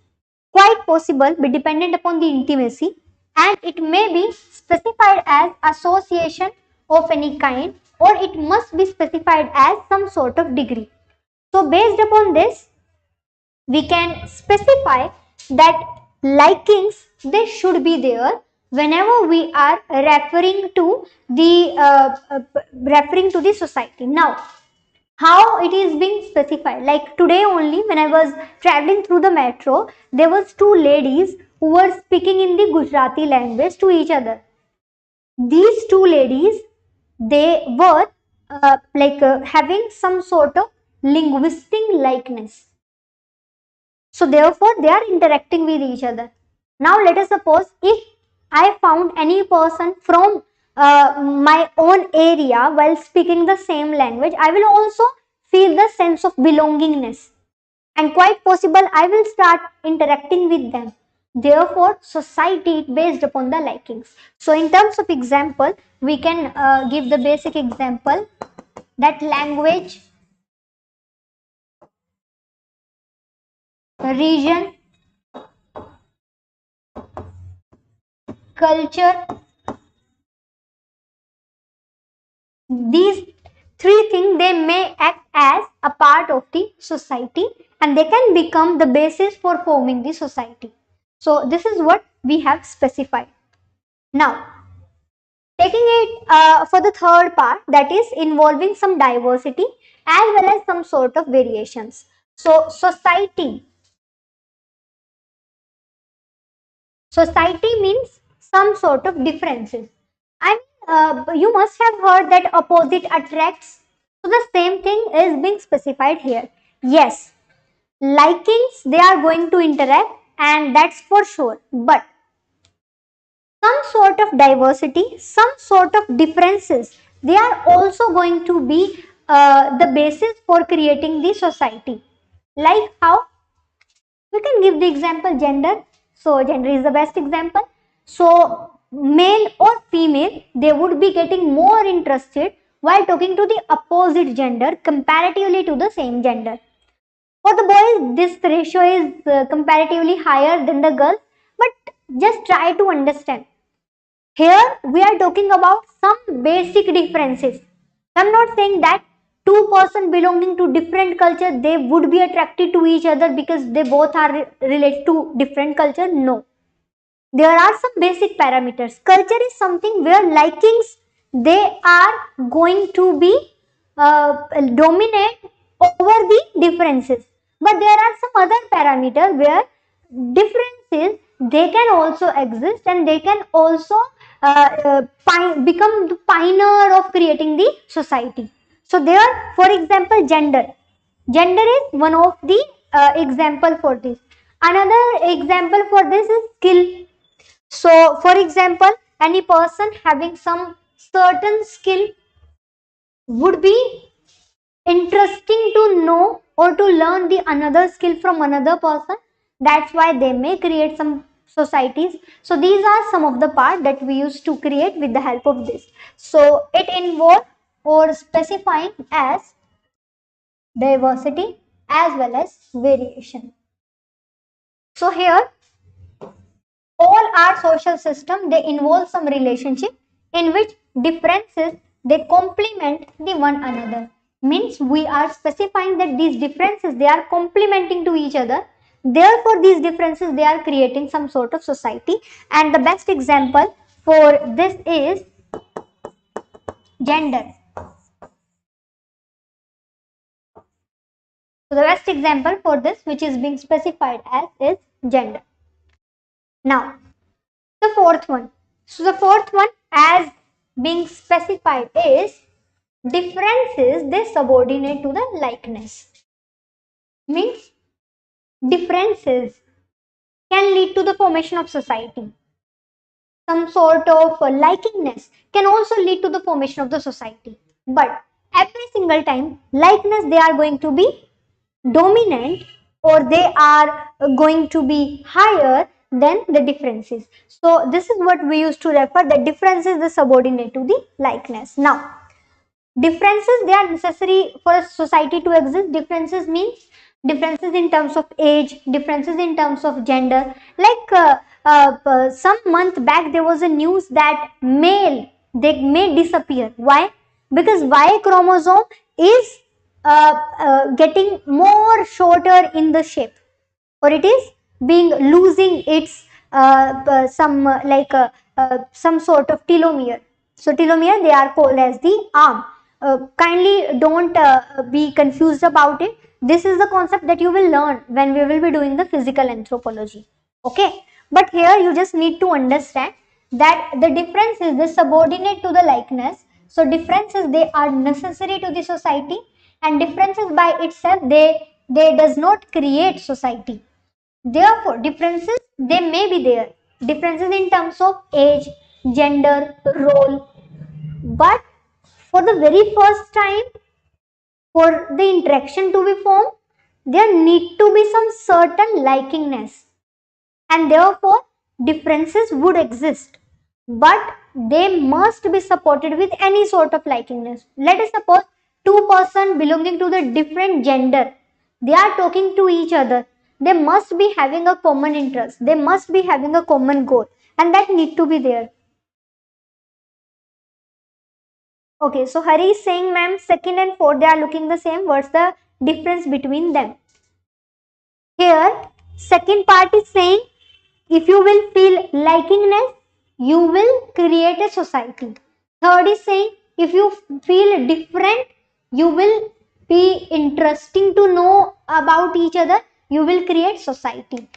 quite possible be dependent upon the intimacy, and it may be specified as association of any kind, or it must be specified as some sort of degree. So based upon this, we can specify that likings, they should be there whenever we are referring to the society. Now how it is being specified, like today only when I was traveling through the metro, there was two ladies who were speaking in the Gujarati language to each other. These two ladies, they were having some sort of linguistic likeness, so therefore they are interacting with each other. Now let us suppose if I found any person from my own area while speaking the same language, I will also feel the sense of belongingness, and quite possible I will start interacting with them. Therefore society is based upon the likings. So in terms of example, we can give the basic example that language, region, culture, these three things, they may act as a part of the society, and they can become the basis for forming the society. So this is what we have specified. Now taking it for the third part, that is involving some diversity as well as some sort of variations. So society means some sort of differences. And you must have heard that opposite attracts. So the same thing is being specified here. Yes, likings, they are going to interact, and that's for sure. But some sort of diversity, some sort of differences, they are also going to be the basis for creating the society. Like how? We can give the example gender. So gender is the best example. So male or female, they would be getting more interested while talking to the opposite gender comparatively to the same gender. For the boys, this ratio is comparatively higher than the girls, but just try to understand. Here we are talking about some basic differences. I'm not saying that two persons belonging to different culture, they would be attracted to each other because they both are related to different culture. No, there are some basic parameters. Culture is something where likings, they are going to be dominate over the differences, but there are some other parameters where differences, they can also exist and they can also become the pioneer of creating the society. So there, for example, gender is one of the example for this. Another example for this is skill. So, for example, any person having some certain skill would be interesting to know or to learn the another skill from another person. That's why they may create some societies. So, these are some of the part that we used to create with the help of this. So, it involves or specifying as diversity as well as variation. So, here all our social system, they involve some relationship in which differences, they complement the one another. Means we are specifying that these differences, they are complementing to each other, therefore these differences, they are creating some sort of society. And the best example for this is gender. So the best example for this which is being specified as is gender. Now the fourth one. So the fourth one as being specified is differences, they subordinate to the likeness. Means differences can lead to the formation of society. Some sort of likingness can also lead to the formation of the society. But every single time likeness, they are going to be dominant or they are going to be higher than the differences. So this is what we used to refer, that differences, the subordinate to the likeness. Now differences, they are necessary for a society to exist. Differences means differences in terms of age, differences in terms of gender. Like some month back there was a news that male, they may disappear. Why? Because Y chromosome is getting more shorter in the shape, or it is being losing its some sort of telomere. So telomere, they are called as the arm. Kindly don't be confused about it. This is the concept that you will learn when we will be doing the physical anthropology. Okay, but here you just need to understand that the difference is the subordinate to the likeness. So differences, they are necessary to the society, and differences by itself, they does not create society. Therefore, differences, they may be there. Differences in terms of age, gender, role. But for the very first time, for the interaction to be formed, there need to be some certain likingness. And therefore, differences would exist. But they must be supported with any sort of likingness. Let us suppose two persons belonging to the different gender, they are talking to each other. They must be having a common interest. They must be having a common goal. And that need to be there. Okay, so Hari is saying, ma'am, second and fourth, they are looking the same. What's the difference between them? Here, second part is saying, if you will feel likingness, you will create a society. Third is saying, if you feel different, you will be interesting to know about each other, you will create society.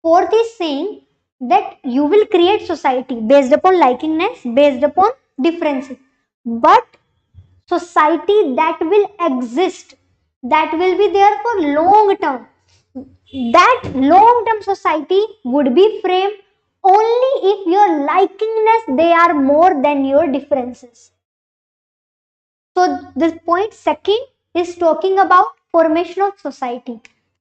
Fourth is saying that you will create society based upon likingness, based upon differences. But society that will exist, that will be there for long term, that long term society would be framed only if your likingness, they are more than your differences. So this point second is talking about formation of society,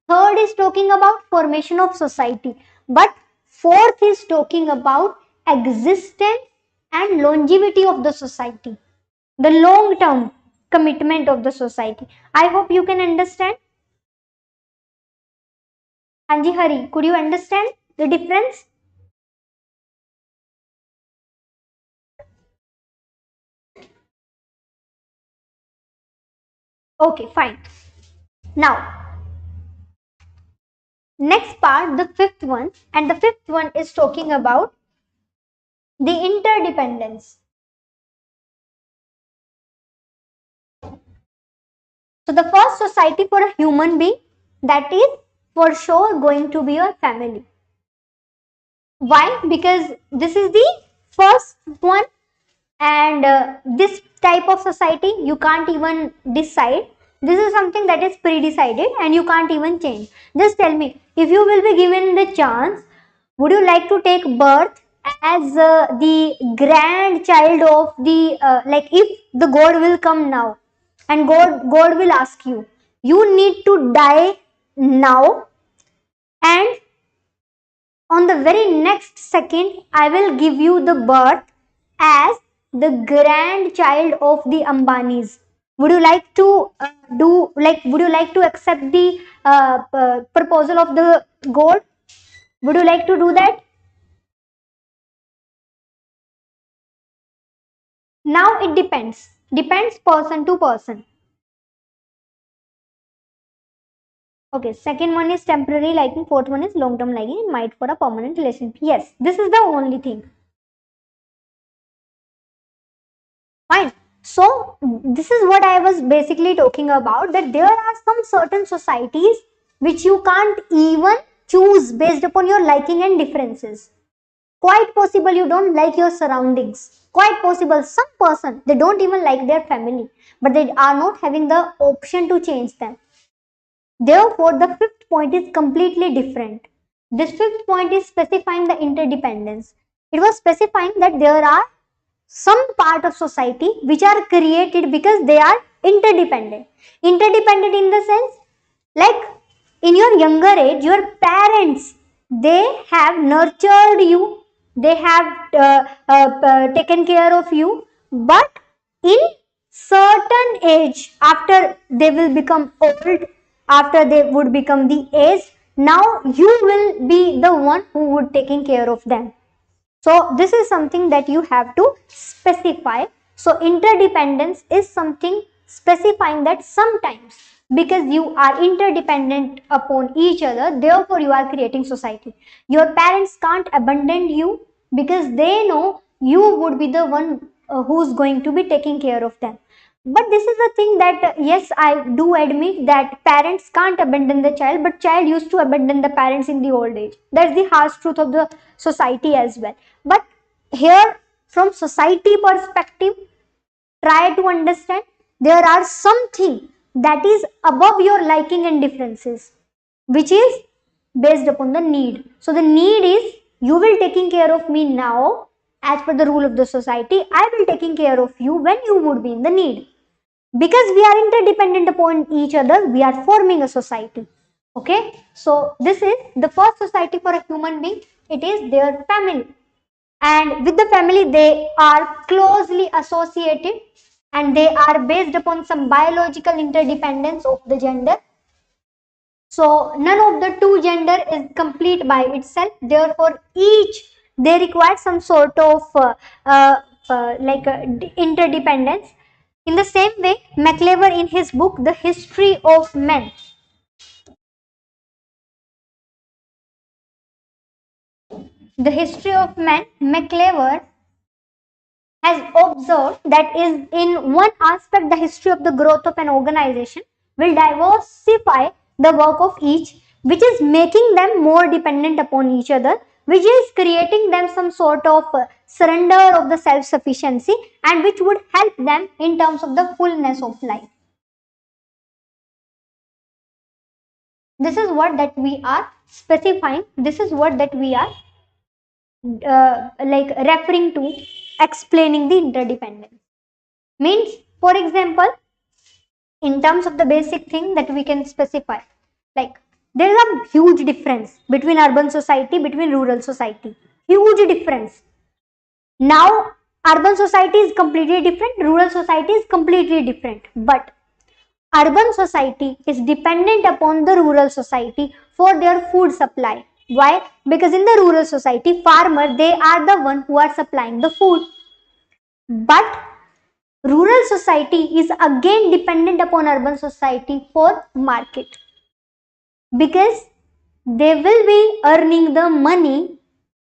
third is talking about formation of society, but fourth is talking about existence and longevity of the society, the long term commitment of the society. I hope you can understand. Anji Hari, could you understand the difference? Okay, fine. Now, next part, the fifth one, and the fifth one is talking about the interdependence. So, the first society for a human being, that is for sure going to be your family. Why? Because this is the first one, and this type of society you can't even decide. This is something that is pre-decided and you can't even change. Just tell me, if you will be given the chance, would you like to take birth as the grandchild of the like, if the God will come now and God will ask you, you need to die now, and on the very next second I will give you the birth as the grandchild of the Ambanis. Would you like to would you like to accept the proposal of the God? Would you like to do that? Now it depends person to person. Okay, second one is temporary liking, fourth one is long term liking, and might for a permanent relationship. Yes, this is the only thing. Fine. So this is what I was basically talking about, that there are some certain societies which you can't even choose based upon your liking and differences. Quite possible you don't like your surroundings. Quite possible some person, they don't even like their family, but they are not having the option to change them. Therefore, the fifth point is completely different. This fifth point is specifying the interdependence. It was specifying that there are some part of society which are created because they are interdependent. Interdependent in the sense, like in your younger age, your parents, they have nurtured you, they have taken care of you, but in certain age, after they will become old, after they would become the age, now you will be the one who would taking care of them. So this is something that you have to specify. So interdependence is something specifying that sometimes, because you are interdependent upon each other, therefore you are creating society. Your parents can't abandon you because they know you would be the one who's going to be taking care of them. But this is the thing that yes, I do admit that parents can't abandon the child, but child used to abandon the parents in the old age. That's the harsh truth of the society as well. But here, from society perspective, try to understand there are something that is above your liking and differences, which is based upon the need. So the need is, you will taking care of me now as per the rule of the society, I will taking care of you when you would be in the need. Because we are interdependent upon each other, we are forming a society. Okay, so this is the first society for a human being. It is their family, and with the family they are closely associated, and they are based upon some biological interdependence of the gender. So none of the two gender is complete by itself, therefore each, they require some sort of interdependence. In the same way, McLever in his book The History of Men, McLever has observed that is in one aspect the history of the growth of an organization will diversify the work of each, which is making them more dependent upon each other, which is creating them some sort of surrender of the self-sufficiency, and which would help them in terms of the fullness of life. This is what that we are specifying. This is what that we are referring to, explaining the interdependence. Means, for example, in terms of the basic thing that we can specify, like there is a huge difference between urban society, between rural society. Huge difference. Now, urban society is completely different, rural society is completely different. But urban society is dependent upon the rural society for their food supply. Why? Because in the rural society, farmer, they are the one who are supplying the food. But rural society is again dependent upon urban society for market, because they will be earning the money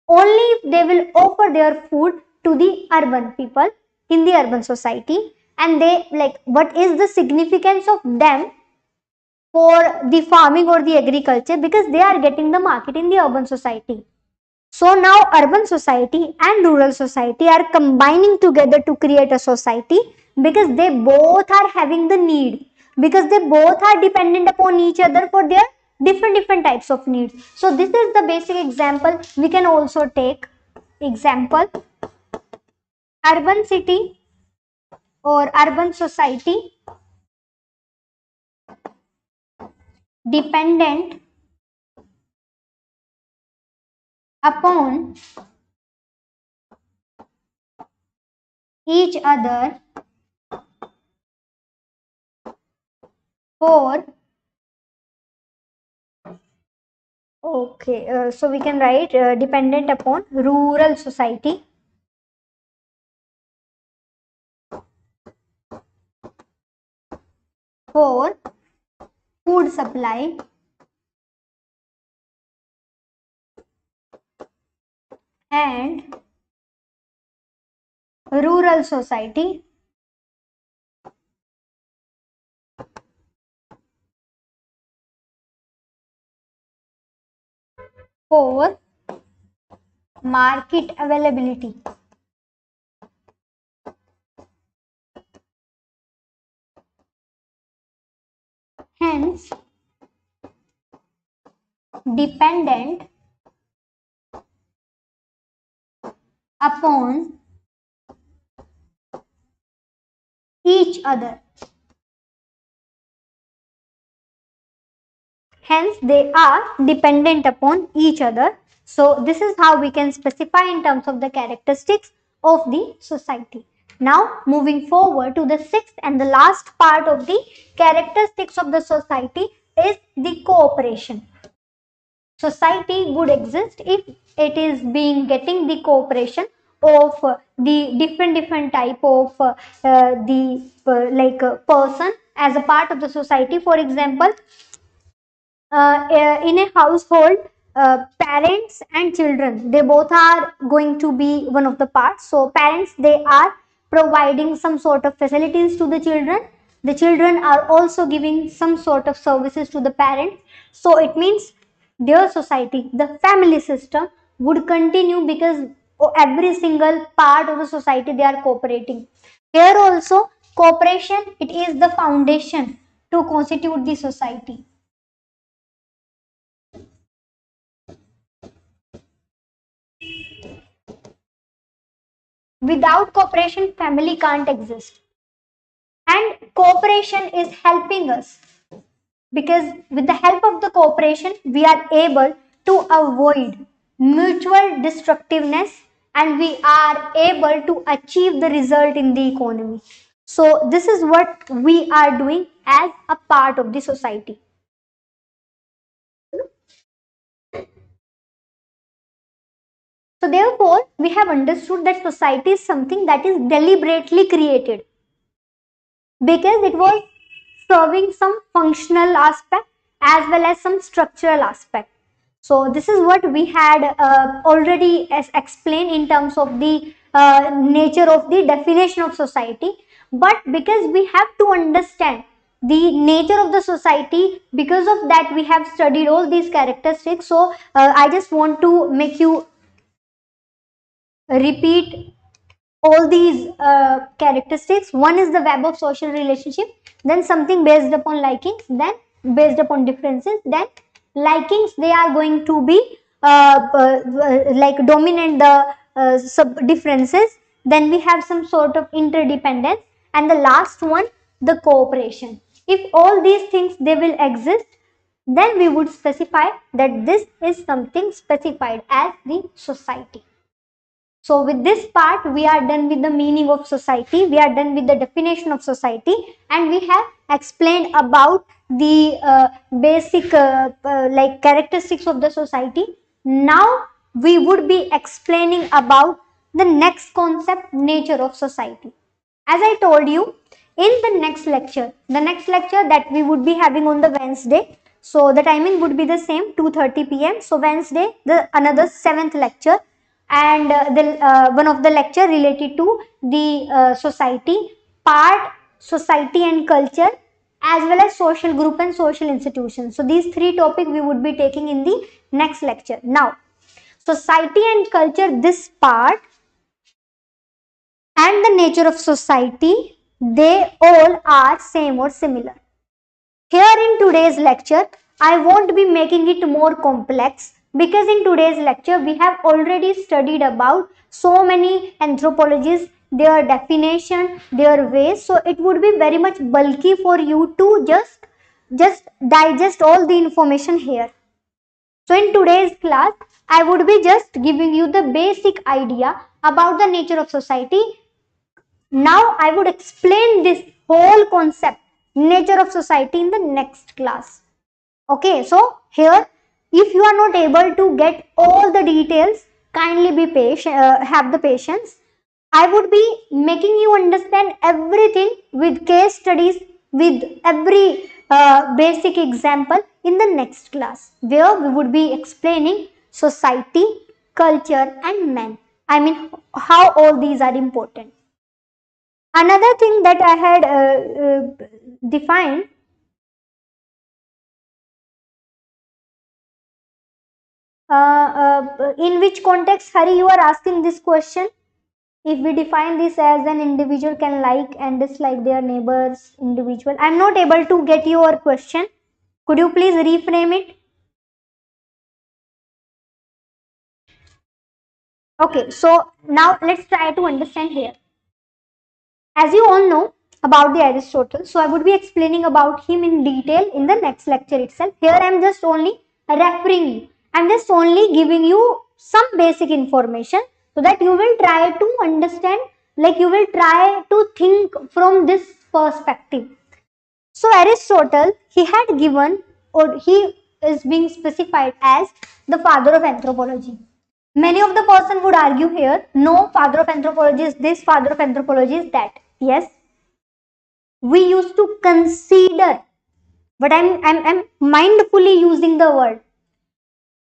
only if they will offer their food to the urban people in the urban society. And they, like, what is the significance of them for the farming or the agriculture? Because they are getting the market in the urban society. So now urban society and rural society are combining together to create a society, because they both are having the need, because they both are dependent upon each other for their different types of needs. So this is the basic example. We can also take example urban city or urban society dependent upon each other for, okay, so we can write dependent upon rural society for food supply and rural society for market availability. Hence, dependent upon each other. Hence, they are dependent upon each other. So, this is how we can specify in terms of the characteristics of the society. Now, moving forward to the sixth and the last part of the characteristics of the society is the cooperation. Society would exist if it is being getting the cooperation of the different type of the person as a part of the society. For example, in a household, parents and children, they both are going to be one of the parts. So parents, they are providing some sort of facilities to the children are also giving some sort of services to the parents. So it means their society, the family system, would continue, because every single part of the society, they are cooperating. Here also, cooperation, it is the foundation to constitute the society. Without cooperation, family can't exist. And cooperation is helping us, because with the help of the cooperation, we are able to avoid mutual destructiveness, and we are able to achieve the result in the economy. So this is what we are doing as a part of the society. So therefore, we have understood that society is something that is deliberately created, because it was serving some functional aspect as well as some structural aspect. So this is what we had already as explained in terms of the nature of the definition of society. But because we have to understand the nature of the society, because of that we have studied all these characteristics. So I just want to make you repeat all these characteristics. One is the web of social relationship, then something based upon likings, then based upon differences, then likings, they are going to be like dominant the sub differences, then we have some sort of interdependence, and the last one, the cooperation. If all these things they will exist, then we would specify that this is something specified as the society. So with this part, we are done with the meaning of society, we are done with the definition of society, and we have explained about the basic like characteristics of the society. Now we would be explaining about the next concept, nature of society. As I told you, in the next lecture that we would be having on the Wednesday, so the timing would be the same, 2:30 p.m. So Wednesday, the another 7th lecture, and one of the lecture related to the society part, society and culture, as well as social group and social institutions. So these three topics we would be taking in the next lecture. Now, society and culture, this part, and the nature of society, they all are same or similar. Here in today's lecture, I won't be making it more complex, because in today's lecture we have already studied about so many anthropologies, their definition, their ways. So it would be very much bulky for you to just digest all the information here. So in today's class, I would be just giving you the basic idea about the nature of society. Now I would explain this whole concept, nature of society, in the next class. Okay, so here, if you are not able to get all the details, kindly be patient, have the patience. I would be making you understand everything with case studies, with every basic example in the next class, where we would be explaining society, culture and man. I mean, how all these are important. Another thing that I had defined, in which context, Hari, you are asking this question? If we define this as an individual can like and dislike their neighbor's individual. I am not able to get your question. Could you please reframe it? Okay, so now let's try to understand here. As you all know about the Aristotle, so I would be explaining about him in detail in the next lecture itself. Here I am just only referring you. I am just only giving you some basic information so that you will try to understand, like you will try to think from this perspective. So Aristotle, he had given, or he is being specified as the father of anthropology. Many of the person would argue here, no, father of anthropology is this, father of anthropology is that. Yes, we used to consider, but I'm mindfully using the word.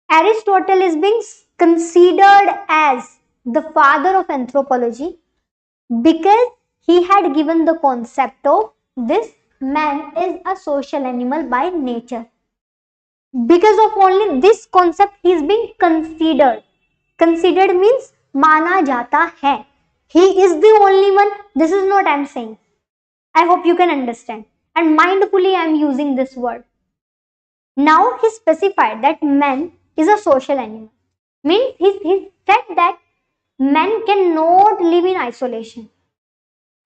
Aristotle is being considered as the father of anthropology because he had given the concept of this man is a social animal by nature. Because of only this concept, he is being considered. Considered means माना जाता है. He is the only one. This is not I am saying. I hope you can understand. And mindfully I am using this word. Now he specified that man is a social animal. Means he said that man cannot live in isolation.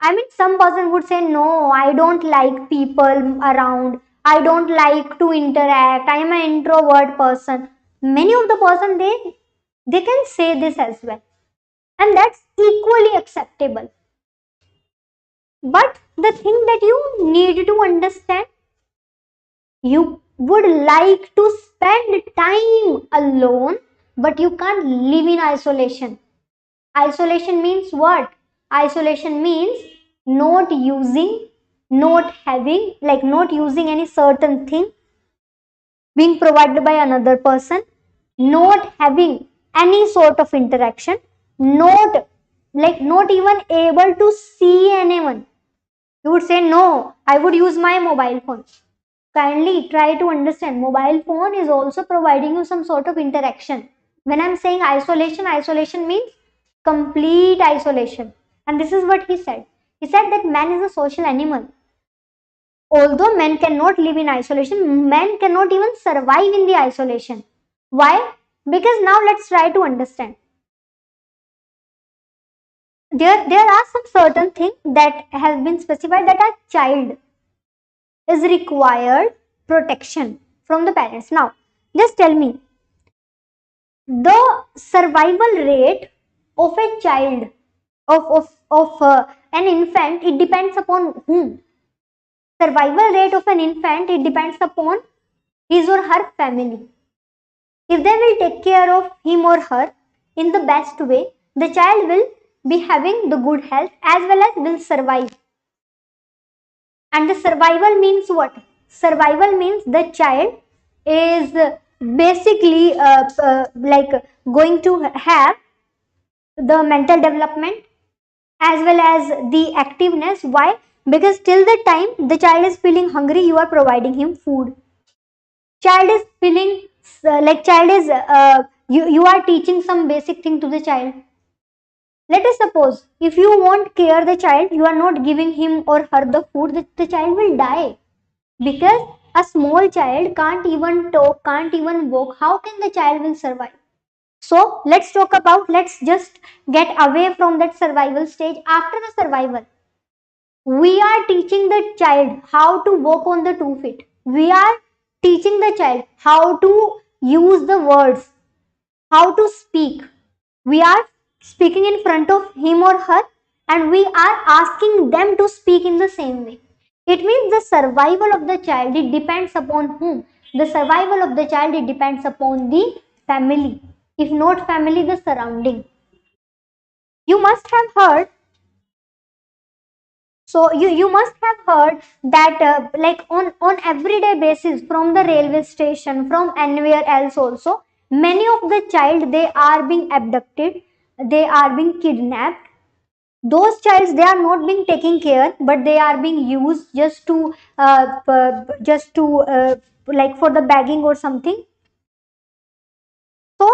I mean, some person would say, no, I don't like people around. I don't like to interact. I am an introvert person. Many of the person, they can say this as well. And that's equally acceptable. But the thing that you need to understand, you would like to spend time alone, but you can't live in isolation. Isolation means what? Isolation means not using, not having, like not using any certain thing being provided by another person, not having any sort of interaction, not even able to see anyone. You would say, no, I would use my mobile phone. Kindly try to understand, mobile phone is also providing you some sort of interaction. When I'm saying isolation, isolation means complete isolation. And this is what he said. He said that man is a social animal. Although men cannot live in isolation, men cannot even survive in the isolation. Why? Because now let's try to understand. There are some certain things that has been specified, that a child is required protection from the parents. Now, just tell me, the survival rate of a child, of an infant, it depends upon whom? Survival rate of an infant, it depends upon his or her family. If they will take care of him or her in the best way, the child will be having the good health as well as will survive. And the survival means what? Survival means the child is basically like going to have the mental development as well as the activeness. Why? Because till the time the child is feeling hungry, you are providing him food. Child is feeling like child is you are teaching some basic thing to the child. Let us suppose if you won't care the child, you are not giving him or her the food, the child will die, because a small child can't even talk, can't even walk. How can the child will survive? So let's just get away from that survival stage. After the survival, we are teaching the child how to walk on the 2 feet. We are teaching the child how to use the words, how to speak. We are speaking in front of him or her, and we are asking them to speak in the same way. It means the survival of the child, it depends upon whom? The survival of the child, it depends upon the family. If not family, the surrounding. You must have heard, you must have heard that like on everyday basis, from the railway station, from anywhere else also, many of the child, they are being abducted, they are being kidnapped. Those childs, they are not being taken care, but they are being used just to like for the bagging or something. So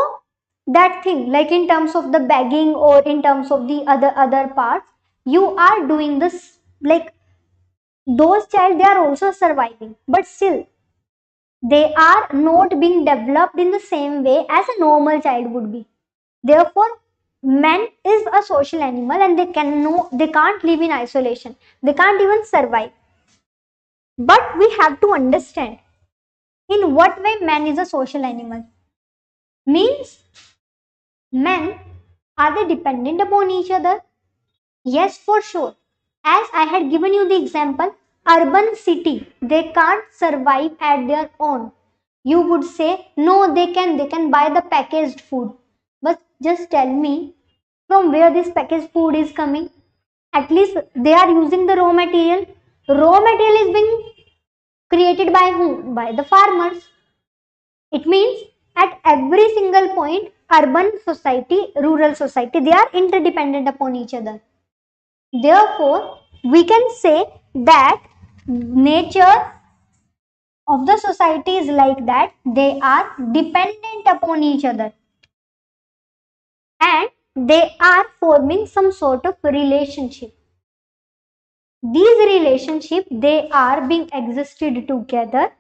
that thing, like in terms of the bagging or in terms of the other parts, you are doing this, like those child, they are also surviving, but still they are not being developed in the same way as a normal child would be. Therefore, man is a social animal, and they can't live in isolation, they can't even survive. But we have to understand in what way man is a social animal. Means men, are they dependent upon each other? Yes, for sure. As I had given you the example, urban city, they can't survive at their own. You would say, no, they can buy the packaged food. But just tell me from where this packaged food is coming. At least they are using the raw material. Raw material is being created by whom? By the farmers. It means at every single point, urban society, rural society, they are interdependent upon each other. Therefore, we can say that nature of the society is like that, they are dependent upon each other, and they are forming some sort of relationship. These relationships, they are being existed together,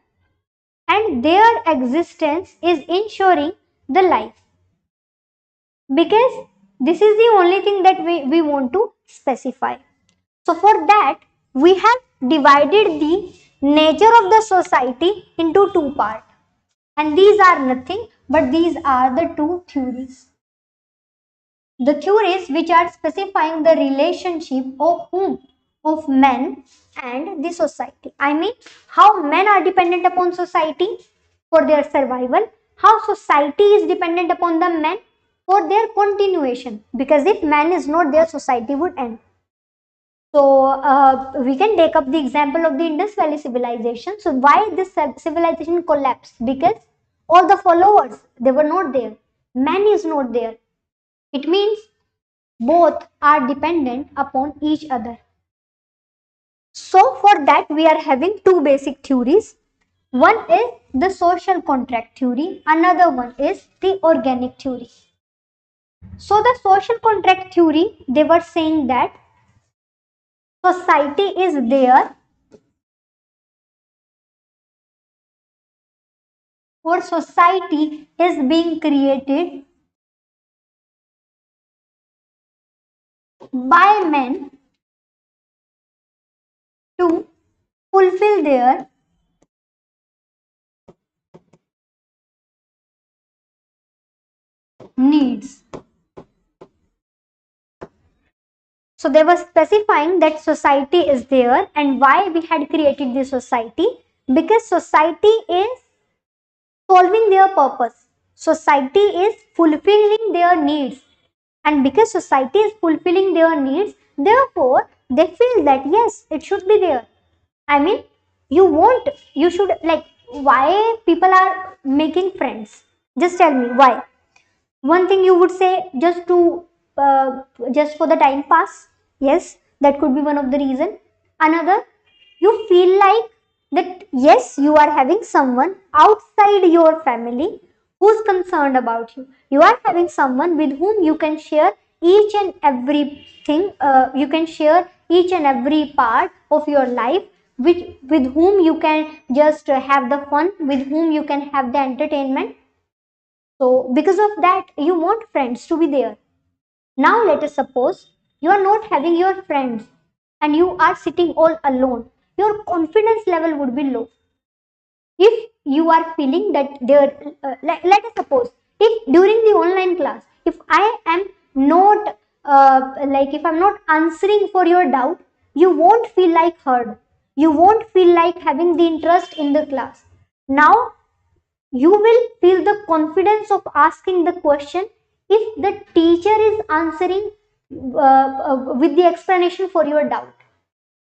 and their existence is ensuring the life, because this is the only thing that we want to specify. So for that, we have divided the nature of the society into two parts. And these are nothing but these are the two theories. The theories which are specifying the relationship of whom? Of men and the society. I mean, how men are dependent upon society for their survival, how society is dependent upon the men for their continuation. Because if man is not there, society would end. So we can take up the example of the Indus Valley civilization. So why this civilization collapsed? Because all the followers, they were not there. Man is not there. It means both are dependent upon each other. So for that, we are having two basic theories. One is the social contract theory. Another one is the organic theory. So the social contract theory, they were saying that society is there, or society is being created by men to fulfill their needs. So they were specifying that society is there, and why we had created this society, because society is solving their purpose. Society is fulfilling their needs, and because society is fulfilling their needs, therefore they feel that yes, it should be there. I mean, you should, like, why people are making friends? Just tell me why. One thing you would say, just for the time pass. Yes, that could be one of the reason. Another, you feel like that yes, you are having someone outside your family who's concerned about you. You are having someone with whom you can share each and everything. You can share each and every part of your life, with whom you can just have the fun, with whom you can have the entertainment. So because of that, you want friends to be there. Now let us suppose you are not having your friends and you are sitting all alone. Your confidence level would be low. If you are feeling that there, let us suppose, if during the online class, if I am not, if I'm not answering for your doubt, you won't feel like heard. You won't feel like having the interest in the class. Now you will feel the confidence of asking the question if the teacher is answering with the explanation for your doubt.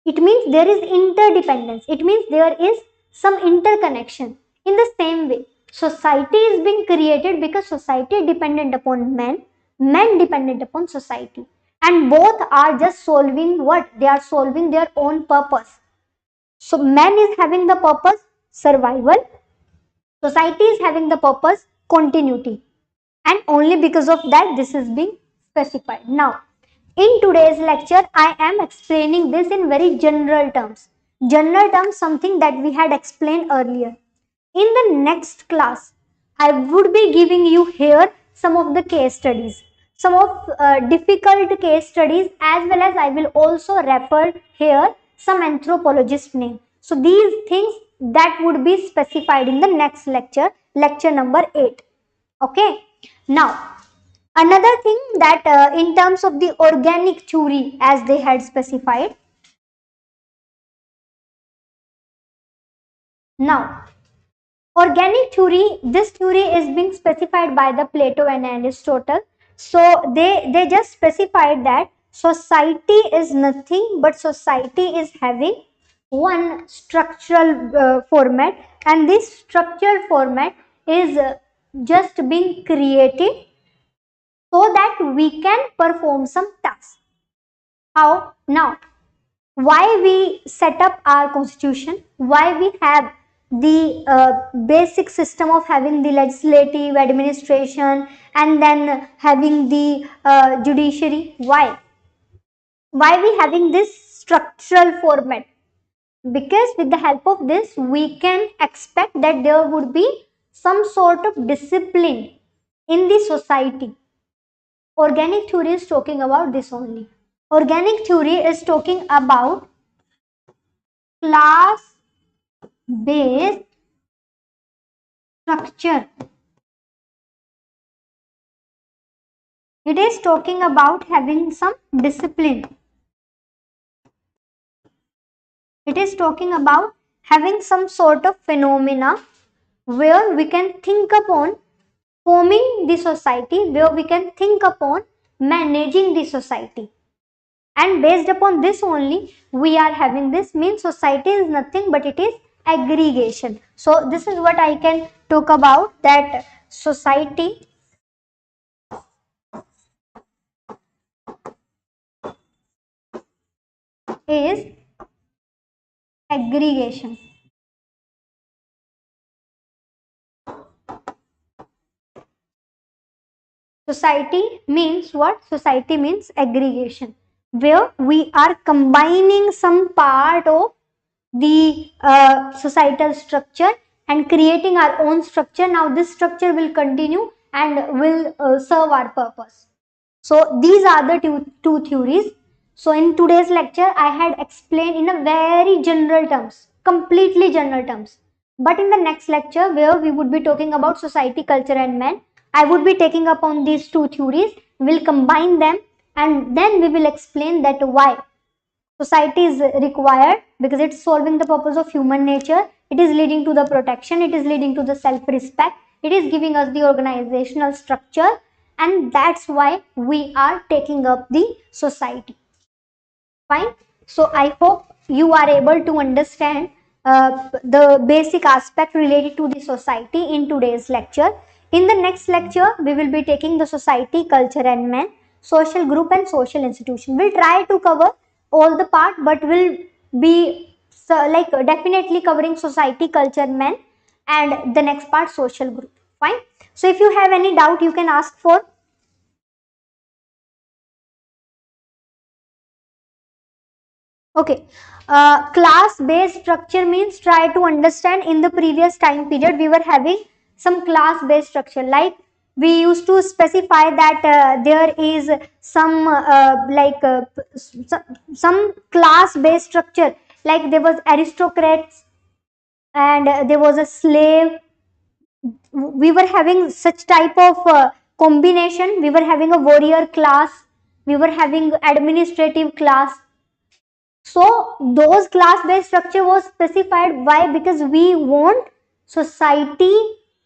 It means there is interdependence. It means there is some interconnection. In the same way, society is being created because society dependent upon men, men dependent upon society. And both are just solving what? They are solving their own purpose. So man is having the purpose survival, society is having the purpose continuity, and only because of that this is being specified. Now in today's lecture I am explaining this in very general terms. General terms, something that we had explained earlier. In the next class I would be giving you here some of the case studies, some of difficult case studies, as well as I will also refer here some anthropologist name. So these things that would be specified in the next lecture, lecture number 8. Okay. Now another thing that in terms of the organic theory, as they had specified. Now organic theory, this theory is being specified by the Plato and Aristotle. So they just specified that society is nothing but society is having one structural format, and this structural format is just being created so that we can perform some tasks. How? Now why we set up our constitution, why we have the basic system of having the legislative administration and then having the judiciary. Why we having this structural format? Because with the help of this we can expect that there would be some sort of discipline in the society. Organic theory is talking about this only. Organic theory is talking about class based structure. It is talking about having some discipline. It is talking about having some sort of phenomena where we can think upon forming the society, where we can think upon managing the society. And based upon this only we are having this, means society is nothing but it is aggregation. So this is what I can talk about, that society is aggregation. Society means what? Society means aggregation, where we are combining some part of the societal structure and creating our own structure. Now this structure will continue and will serve our purpose. So these are the two theories. So in today's lecture I had explained in a very general terms, completely general terms. But in the next lecture, where we would be talking about society, culture and man, I would be taking up on these two theories, will combine them and then we will explain that why society is required, because it's solving the purpose of human nature, it is leading to the protection, it is leading to the self-respect, it is giving us the organizational structure, and that's why we are taking up the society. Fine. So I hope you are able to understand the basic aspect related to the society in today's lecture. In the next lecture, we will be taking the society, culture and man, social group and social institution. We'll try to cover all the part, but we'll be definitely covering society, culture, man, and the next part social group. Fine. So if you have any doubt, you can ask for. Okay, class-based structure means try to understand. In the previous time period, we were having some class-based structure. Like we used to specify that there is some some class-based structure. Like there was aristocrats and there was a slave. We were having such type of combination. We were having a warrior class. We were having administrative class. So those class-based structure was specified. Why? Because we want society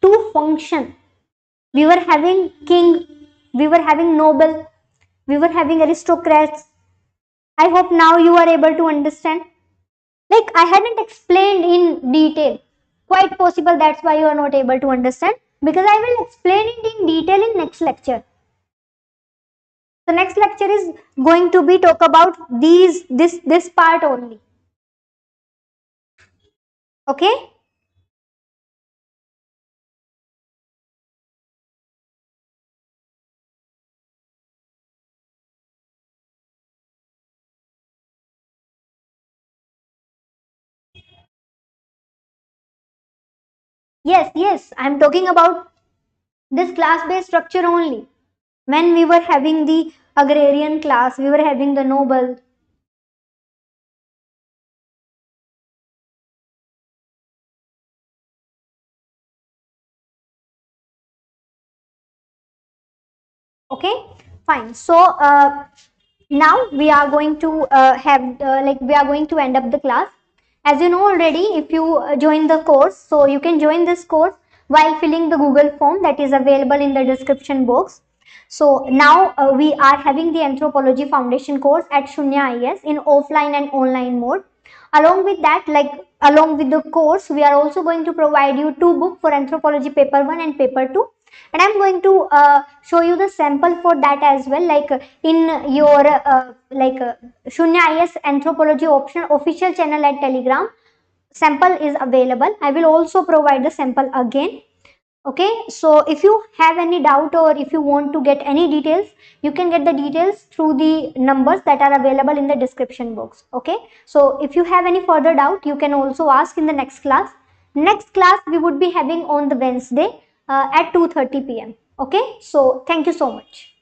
to function. We were having king, we were having noble, we were having aristocrats. I hope now you are able to understand. Like I hadn't explained in detail. Quite possible that's why you are not able to understand, because I will explain it in detail in next lecture. The next lecture is going to be talk about this part only. Okay? Yes, I'm talking about this class-based structure only. When we were having the agrarian class, we were having the noble. Okay, fine. So now we are going to we are going to end up the class. As you know already, if you join the course, so you can join this course while filling the Google form that is available in the description box. So now we are having the Anthropology Foundation course at Sunya IAS in offline and online mode. Along with that, along with the course, we are also going to provide you two books for Anthropology paper 1 and paper 2. And I'm going to show you the sample for that as well, in your Sunya IAS Anthropology Optional official channel at Telegram. Sample is available. I will also provide the sample again. Okay, so if you have any doubt or if you want to get any details, you can get the details through the numbers that are available in the description box. Okay, so if you have any further doubt, you can also ask in the next class. Next class we would be having on the Wednesday at 2:30 p.m. Okay, so thank you so much.